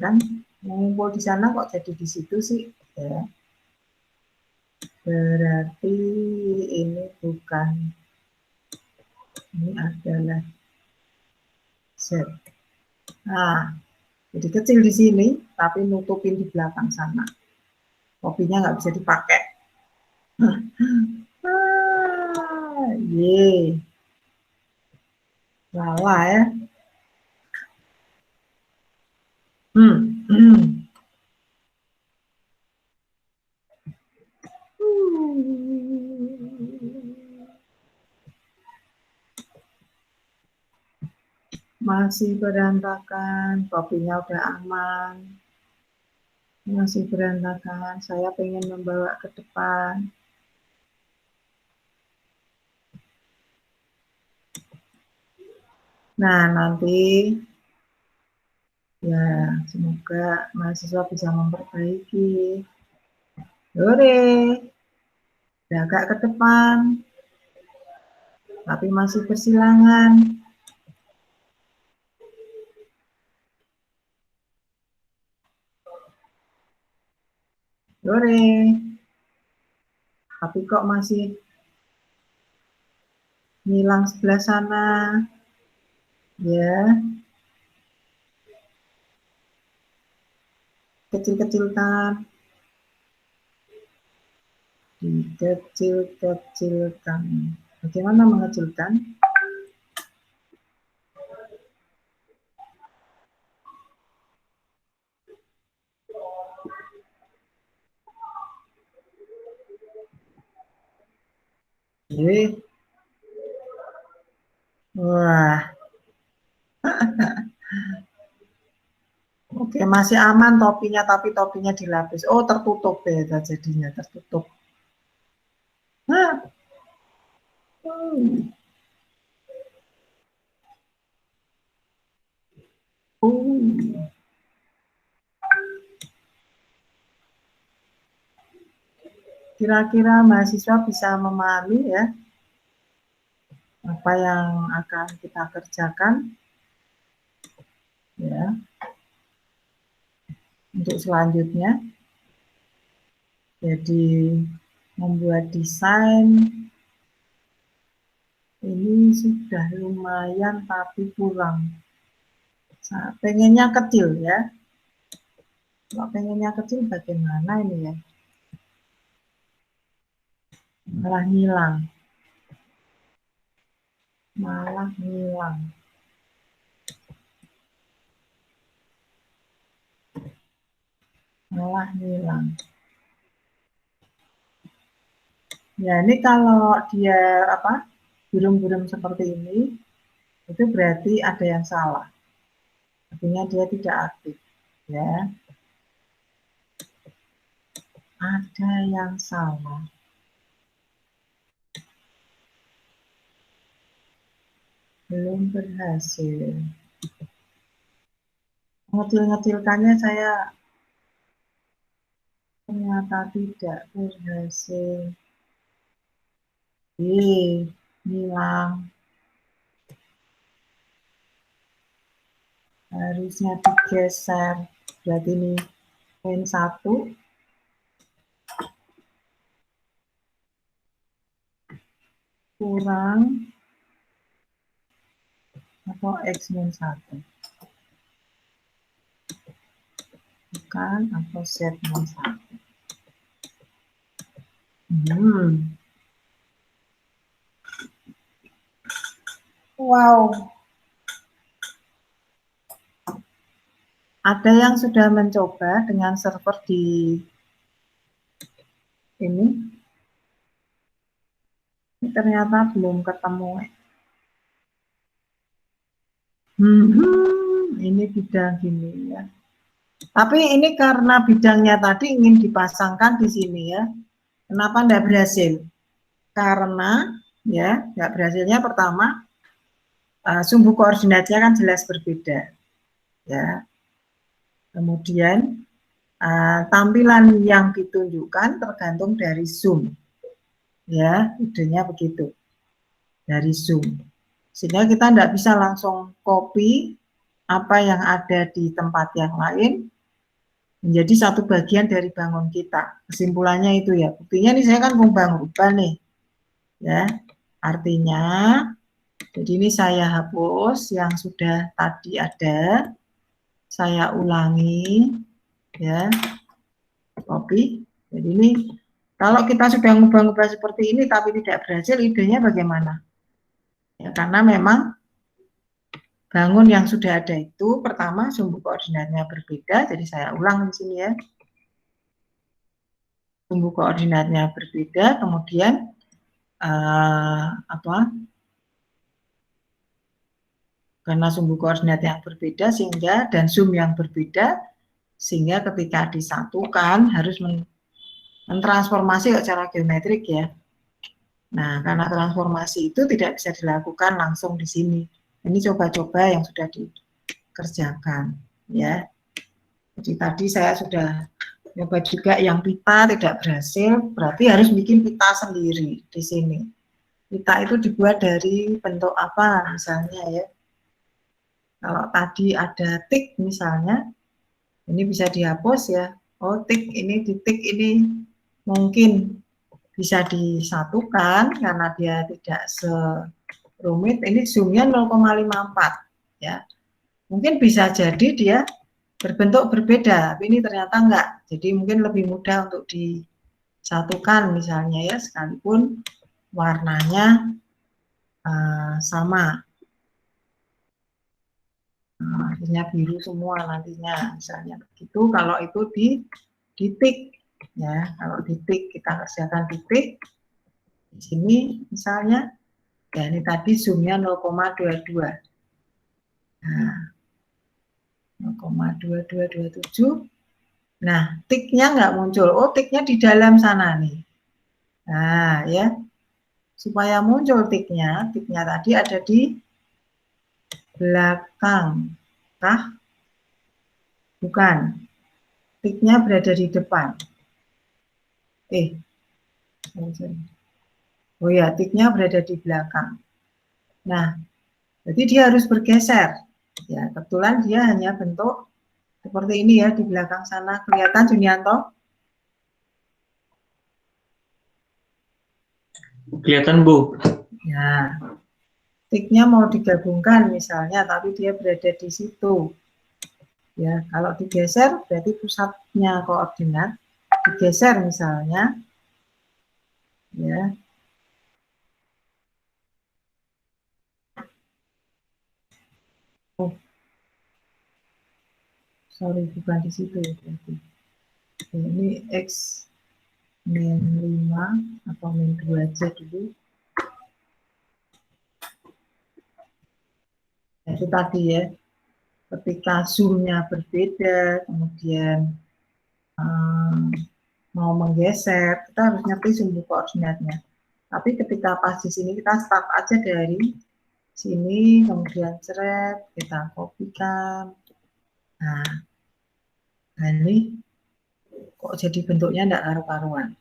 kan ngumpul di sana kok jadi di situ sih ya. Berarti ini bukan, ini adalah Z. Nah, jadi kecil di sini tapi nutupin di belakang sana. Kopinya nggak bisa dipakai. Ye. Salah ya. Masih berantakan, kopinya udah aman. Masih berantakan, saya pengen membawa ke depan. Nah, nanti ya semoga mahasiswa bisa memperbaiki. Hore, agak ke depan, tapi masih bersilangan. Hore, tapi kok masih ngilang sebelah sana. Ya, kecil-kecilkan. Dikecil-kecilkan. Bagaimana mengecilkan? Jadi, wah, oke, masih aman topinya, tapi topinya dilapis. Oh, tertutup beda jadinya, tertutup. Hah. kira-kira mahasiswa bisa memahami ya apa yang akan kita kerjakan ya untuk selanjutnya. Jadi membuat desain ini sudah lumayan tapi kurang. Pengennya kecil ya. Kalau pengennya kecil bagaimana ini ya? Malah hilang. Malah hilang. Malah hilang. Ya, ini kalau dia apa? Burung-burung seperti ini, itu berarti ada yang salah. Artinya dia tidak aktif, ya. Ada yang salah. Belum berhasil. Ngetil-ngetilkannya saya ternyata tidak berhasil. Hilang. Harusnya digeser. Berarti ini poin 1. Kurang atau X-1. Bukan atau Z-1. Wow. Ada yang sudah mencoba dengan server di ini ternyata belum ketemu. Ini bidang gini ya. Tapi ini karena bidangnya tadi ingin dipasangkan di sini ya. Kenapa enggak berhasil? Karena ya enggak berhasilnya pertama sumbu koordinatnya kan jelas berbeda. Ya. Kemudian tampilan yang ditunjukkan tergantung dari zoom. Ya, idenya begitu. Dari zoom. Sehingga kita tidak bisa langsung copy apa yang ada di tempat yang lain menjadi satu bagian dari bangun kita. Kesimpulannya itu ya. Buktinya nih saya kan membangun rubah nih. Ya. Artinya jadi ini saya hapus yang sudah tadi ada. Saya ulangi ya. Copy. Jadi ini kalau kita sudah ngubah-ngubah seperti ini tapi tidak berhasil, idenya bagaimana? Ya, karena memang bangun yang sudah ada itu pertama sumbu koordinatnya berbeda, jadi saya ulang di sini ya. Sumbu koordinatnya berbeda, kemudian karena sumbu koordinat yang berbeda sehingga dan zoom yang berbeda sehingga ketika disatukan harus mentransformasi secara geometrik ya. Nah, karena transformasi itu tidak bisa dilakukan langsung di sini. Ini coba-coba yang sudah dikerjakan ya. Jadi tadi saya sudah coba juga yang pita tidak berhasil, berarti harus bikin pita sendiri di sini. Pita itu dibuat dari bentuk apa misalnya ya. Kalau tadi ada tik misalnya, ini bisa dihapus ya. Oh tik ini, titik ini mungkin bisa disatukan karena dia tidak serumit. Ini zoomnya 0,54 ya. Mungkin bisa jadi dia berbentuk berbeda, tapi ini ternyata enggak. Jadi mungkin lebih mudah untuk disatukan misalnya ya, sekalipun warnanya sama. Akhirnya biru semua nantinya misalnya begitu. Kalau itu di tik ya, kalau di tik kita kerjakan di tik di sini misalnya ya, ini tadi zoomnya 0,22 nah 0,2227. Nah tiknya nggak muncul, oh tiknya di dalam sana nih. Nah ya, supaya muncul tiknya tadi ada di belakang kah? Bukan, tiknya berada di depan. Oh ya, tiknya berada di belakang. Nah, jadi dia harus bergeser. Ya, kebetulan dia hanya bentuk seperti ini ya di belakang sana. Kelihatan Junianto? Kelihatan, Bu. Ya, tiknya mau digabungkan misalnya, tapi dia berada di situ. Ya, kalau digeser berarti pusatnya koordinat. Digeser misalnya, ya. Oh, sorry, bukan di situ berarti. Ini X min 5 atau min 2 aja dulu. Itu tadi ya, ketika zoom-nya berbeda, kemudian mau menggeser, kita harus ngerti sumbu koordinatnya. Tapi ketika pas di sini kita start aja dari sini, kemudian seret, kita kopikan. Nah ini kok jadi bentuknya enggak karu-karuan.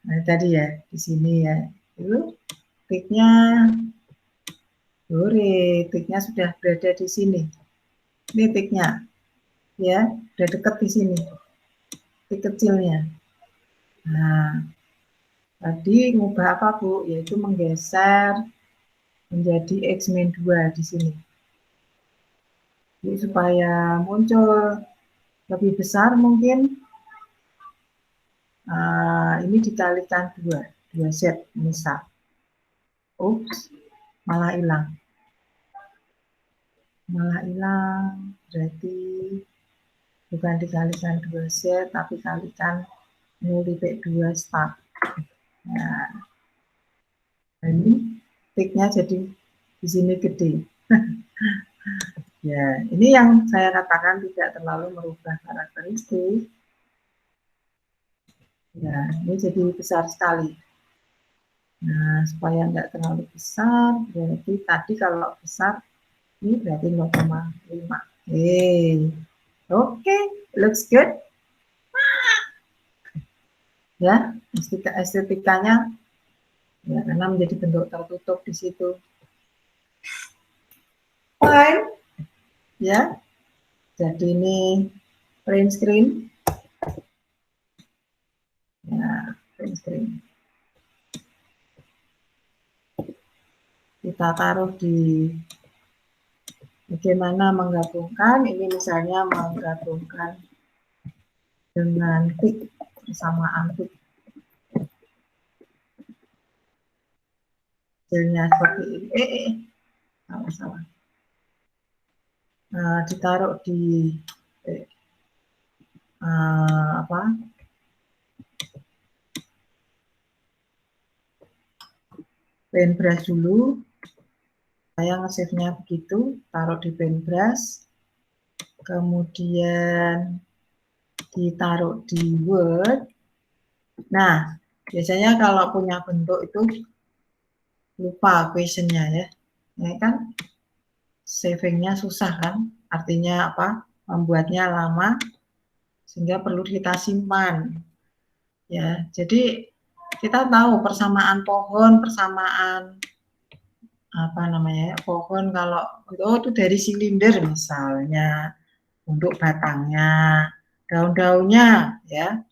Nah tadi ya, di sini ya, itu tiknya, tiknya sudah berada di sini. Ini tiknya, ya, sudah dekat di sini, tik kecilnya. Nah, tadi ngubah apa Bu? Yaitu menggeser menjadi X min 2 di sini. Jadi supaya muncul lebih besar mungkin ini dikalikan 2 set misal. Ups, malah hilang. Berarti bukan dikalikan 2 set, tapi kalikan multiply 2 start. Nah, ini tiknya jadi di sini gede. Ya, ini yang saya katakan tidak terlalu merubah karakteristik. Ya, ini jadi besar sekali. Nah, supaya enggak terlalu besar, berarti tadi kalau besar, ini berarti 0,5. Oke, looks good. Ya, estetikanya, ya, karena menjadi bentuk tertutup di situ. Fine. Ya, jadi ini print screen. Ya, print screen. Kita taruh di bagaimana menggabungkan. Ini misalnya menggabungkan dengan tik, persamaan tik. Hasilnya seperti ini. Salah. Nah, ditaruh di paintbrush dulu. Saya nge-save-nya begitu, taruh di paintbrush, kemudian ditaruh di Word. Nah, biasanya kalau punya bentuk itu lupa question-nya ya. Ini kan saving-nya susah kan? Artinya apa? Membuatnya lama sehingga perlu kita simpan. Ya, jadi kita tahu persamaan pohon, persamaan apa namanya? Pohon kalau itu dari silinder misalnya, untuk batangnya, daun-daunnya ya.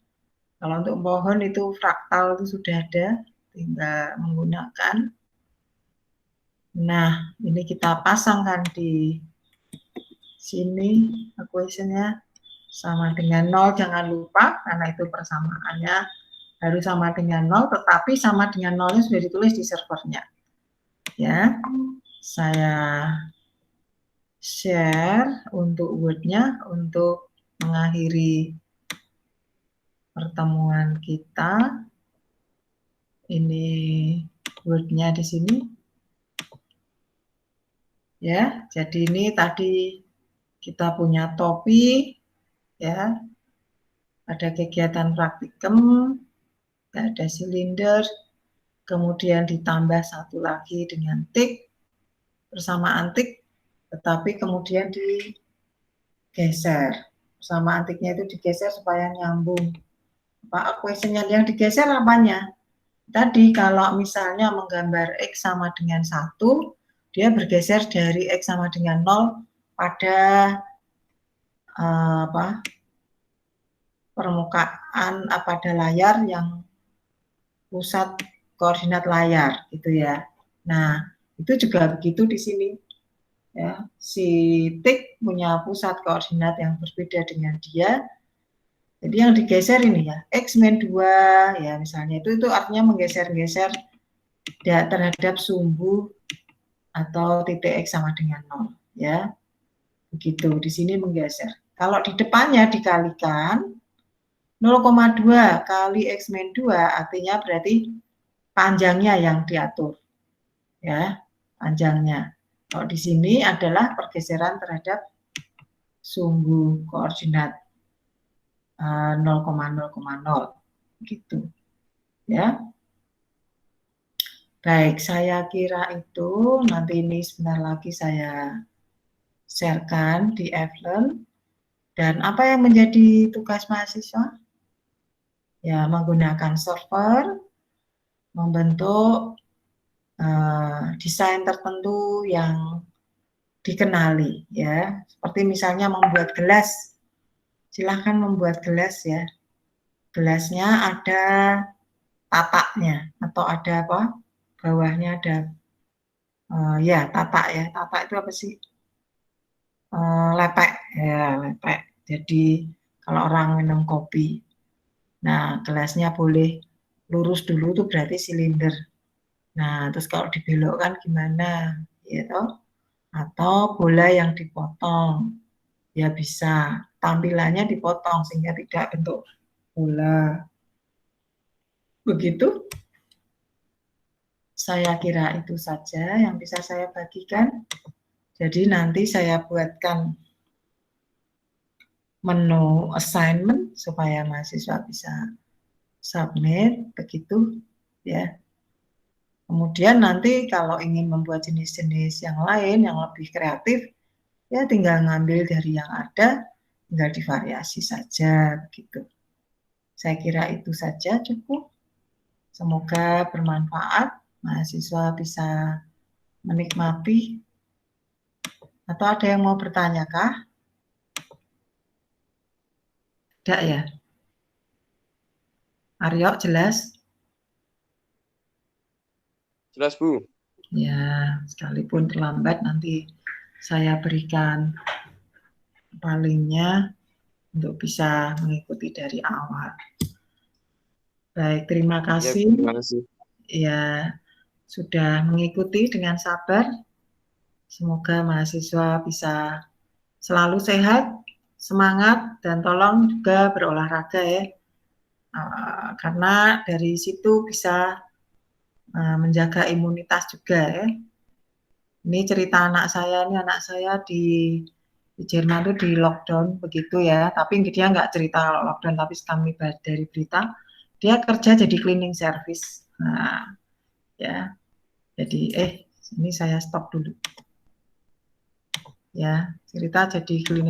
Kalau untuk pohon itu fraktal itu sudah ada, tinggal menggunakan. Nah, ini kita pasangkan di sini equation-nya sama dengan 0, jangan lupa karena itu persamaannya harus sama dengan 0, tetapi sama dengan 0-nya sudah ditulis di servernya. Ya, saya share untuk Word-nya untuk mengakhiri pertemuan kita. Ini Word-nya di sini. Ya, jadi ini tadi kita punya topi, ya, ada kegiatan praktikum, ada silinder, kemudian ditambah satu lagi dengan tik, persamaan tik, tetapi kemudian digeser. Persamaan tiknya itu digeser supaya nyambung. Apa equation yang digeser apanya? tadi kalau misalnya menggambar X sama dengan 1, dia bergeser dari X sama dengan 0 pada permukaan pada layar yang pusat koordinat layar gitu ya. Nah, itu juga begitu di sini. Ya, si tik punya pusat koordinat yang berbeda dengan dia. Jadi yang digeser ini ya, X-2 ya misalnya itu artinya menggeser-geser terhadap sumbu atau titik X sama dengan 0 ya. Begitu, di sini menggeser. Kalau di depannya dikalikan 0,2 kali X-2 artinya berarti panjangnya yang diatur. Ya, panjangnya. Kalau di sini adalah pergeseran terhadap sumbu koordinat 0,0,0 gitu. Ya. Baik, saya kira itu nanti ini sebentar lagi saya sharekan di Flearn. Dan apa yang menjadi tugas mahasiswa? Ya, menggunakan server, membentuk desain tertentu yang dikenali, ya. Seperti misalnya membuat gelas. Silahkan membuat gelas ya. Gelasnya ada tataknya atau ada apa? Bawahnya ada ya tatak ya. Tatak itu apa sih? Lepek ya, lepek. Jadi kalau orang minum kopi, nah gelasnya boleh lurus dulu tuh berarti silinder. Nah terus kalau dibelokkan gimana, ya toh? Atau bola yang dipotong, ya bisa tampilannya dipotong sehingga tidak bentuk bola. Begitu. Saya kira itu saja yang bisa saya bagikan. Jadi nanti saya buatkan menu assignment supaya mahasiswa bisa submit, begitu ya. Kemudian nanti kalau ingin membuat jenis-jenis yang lain yang lebih kreatif, ya tinggal ngambil dari yang ada, tinggal divariasi saja begitu. Saya kira itu saja cukup. Semoga bermanfaat, mahasiswa bisa menikmati. Atau ada yang mau bertanya kah? Tidak ya? Aryo, jelas? Jelas, Bu. Ya, sekalipun terlambat nanti saya berikan palingnya untuk bisa mengikuti dari awal. Baik, terima kasih. Ya, terima kasih. Ya, sudah mengikuti dengan sabar. Semoga mahasiswa bisa selalu sehat, semangat, dan tolong juga berolahraga ya. Karena dari situ bisa menjaga imunitas juga ya. Ini cerita anak saya di Jerman tuh di lockdown begitu ya, tapi dia nggak cerita kalau lockdown, tapi kami dari berita dia kerja jadi cleaning service. Nah, ya, jadi ini saya stop dulu. Ya, cerita jadi cleaning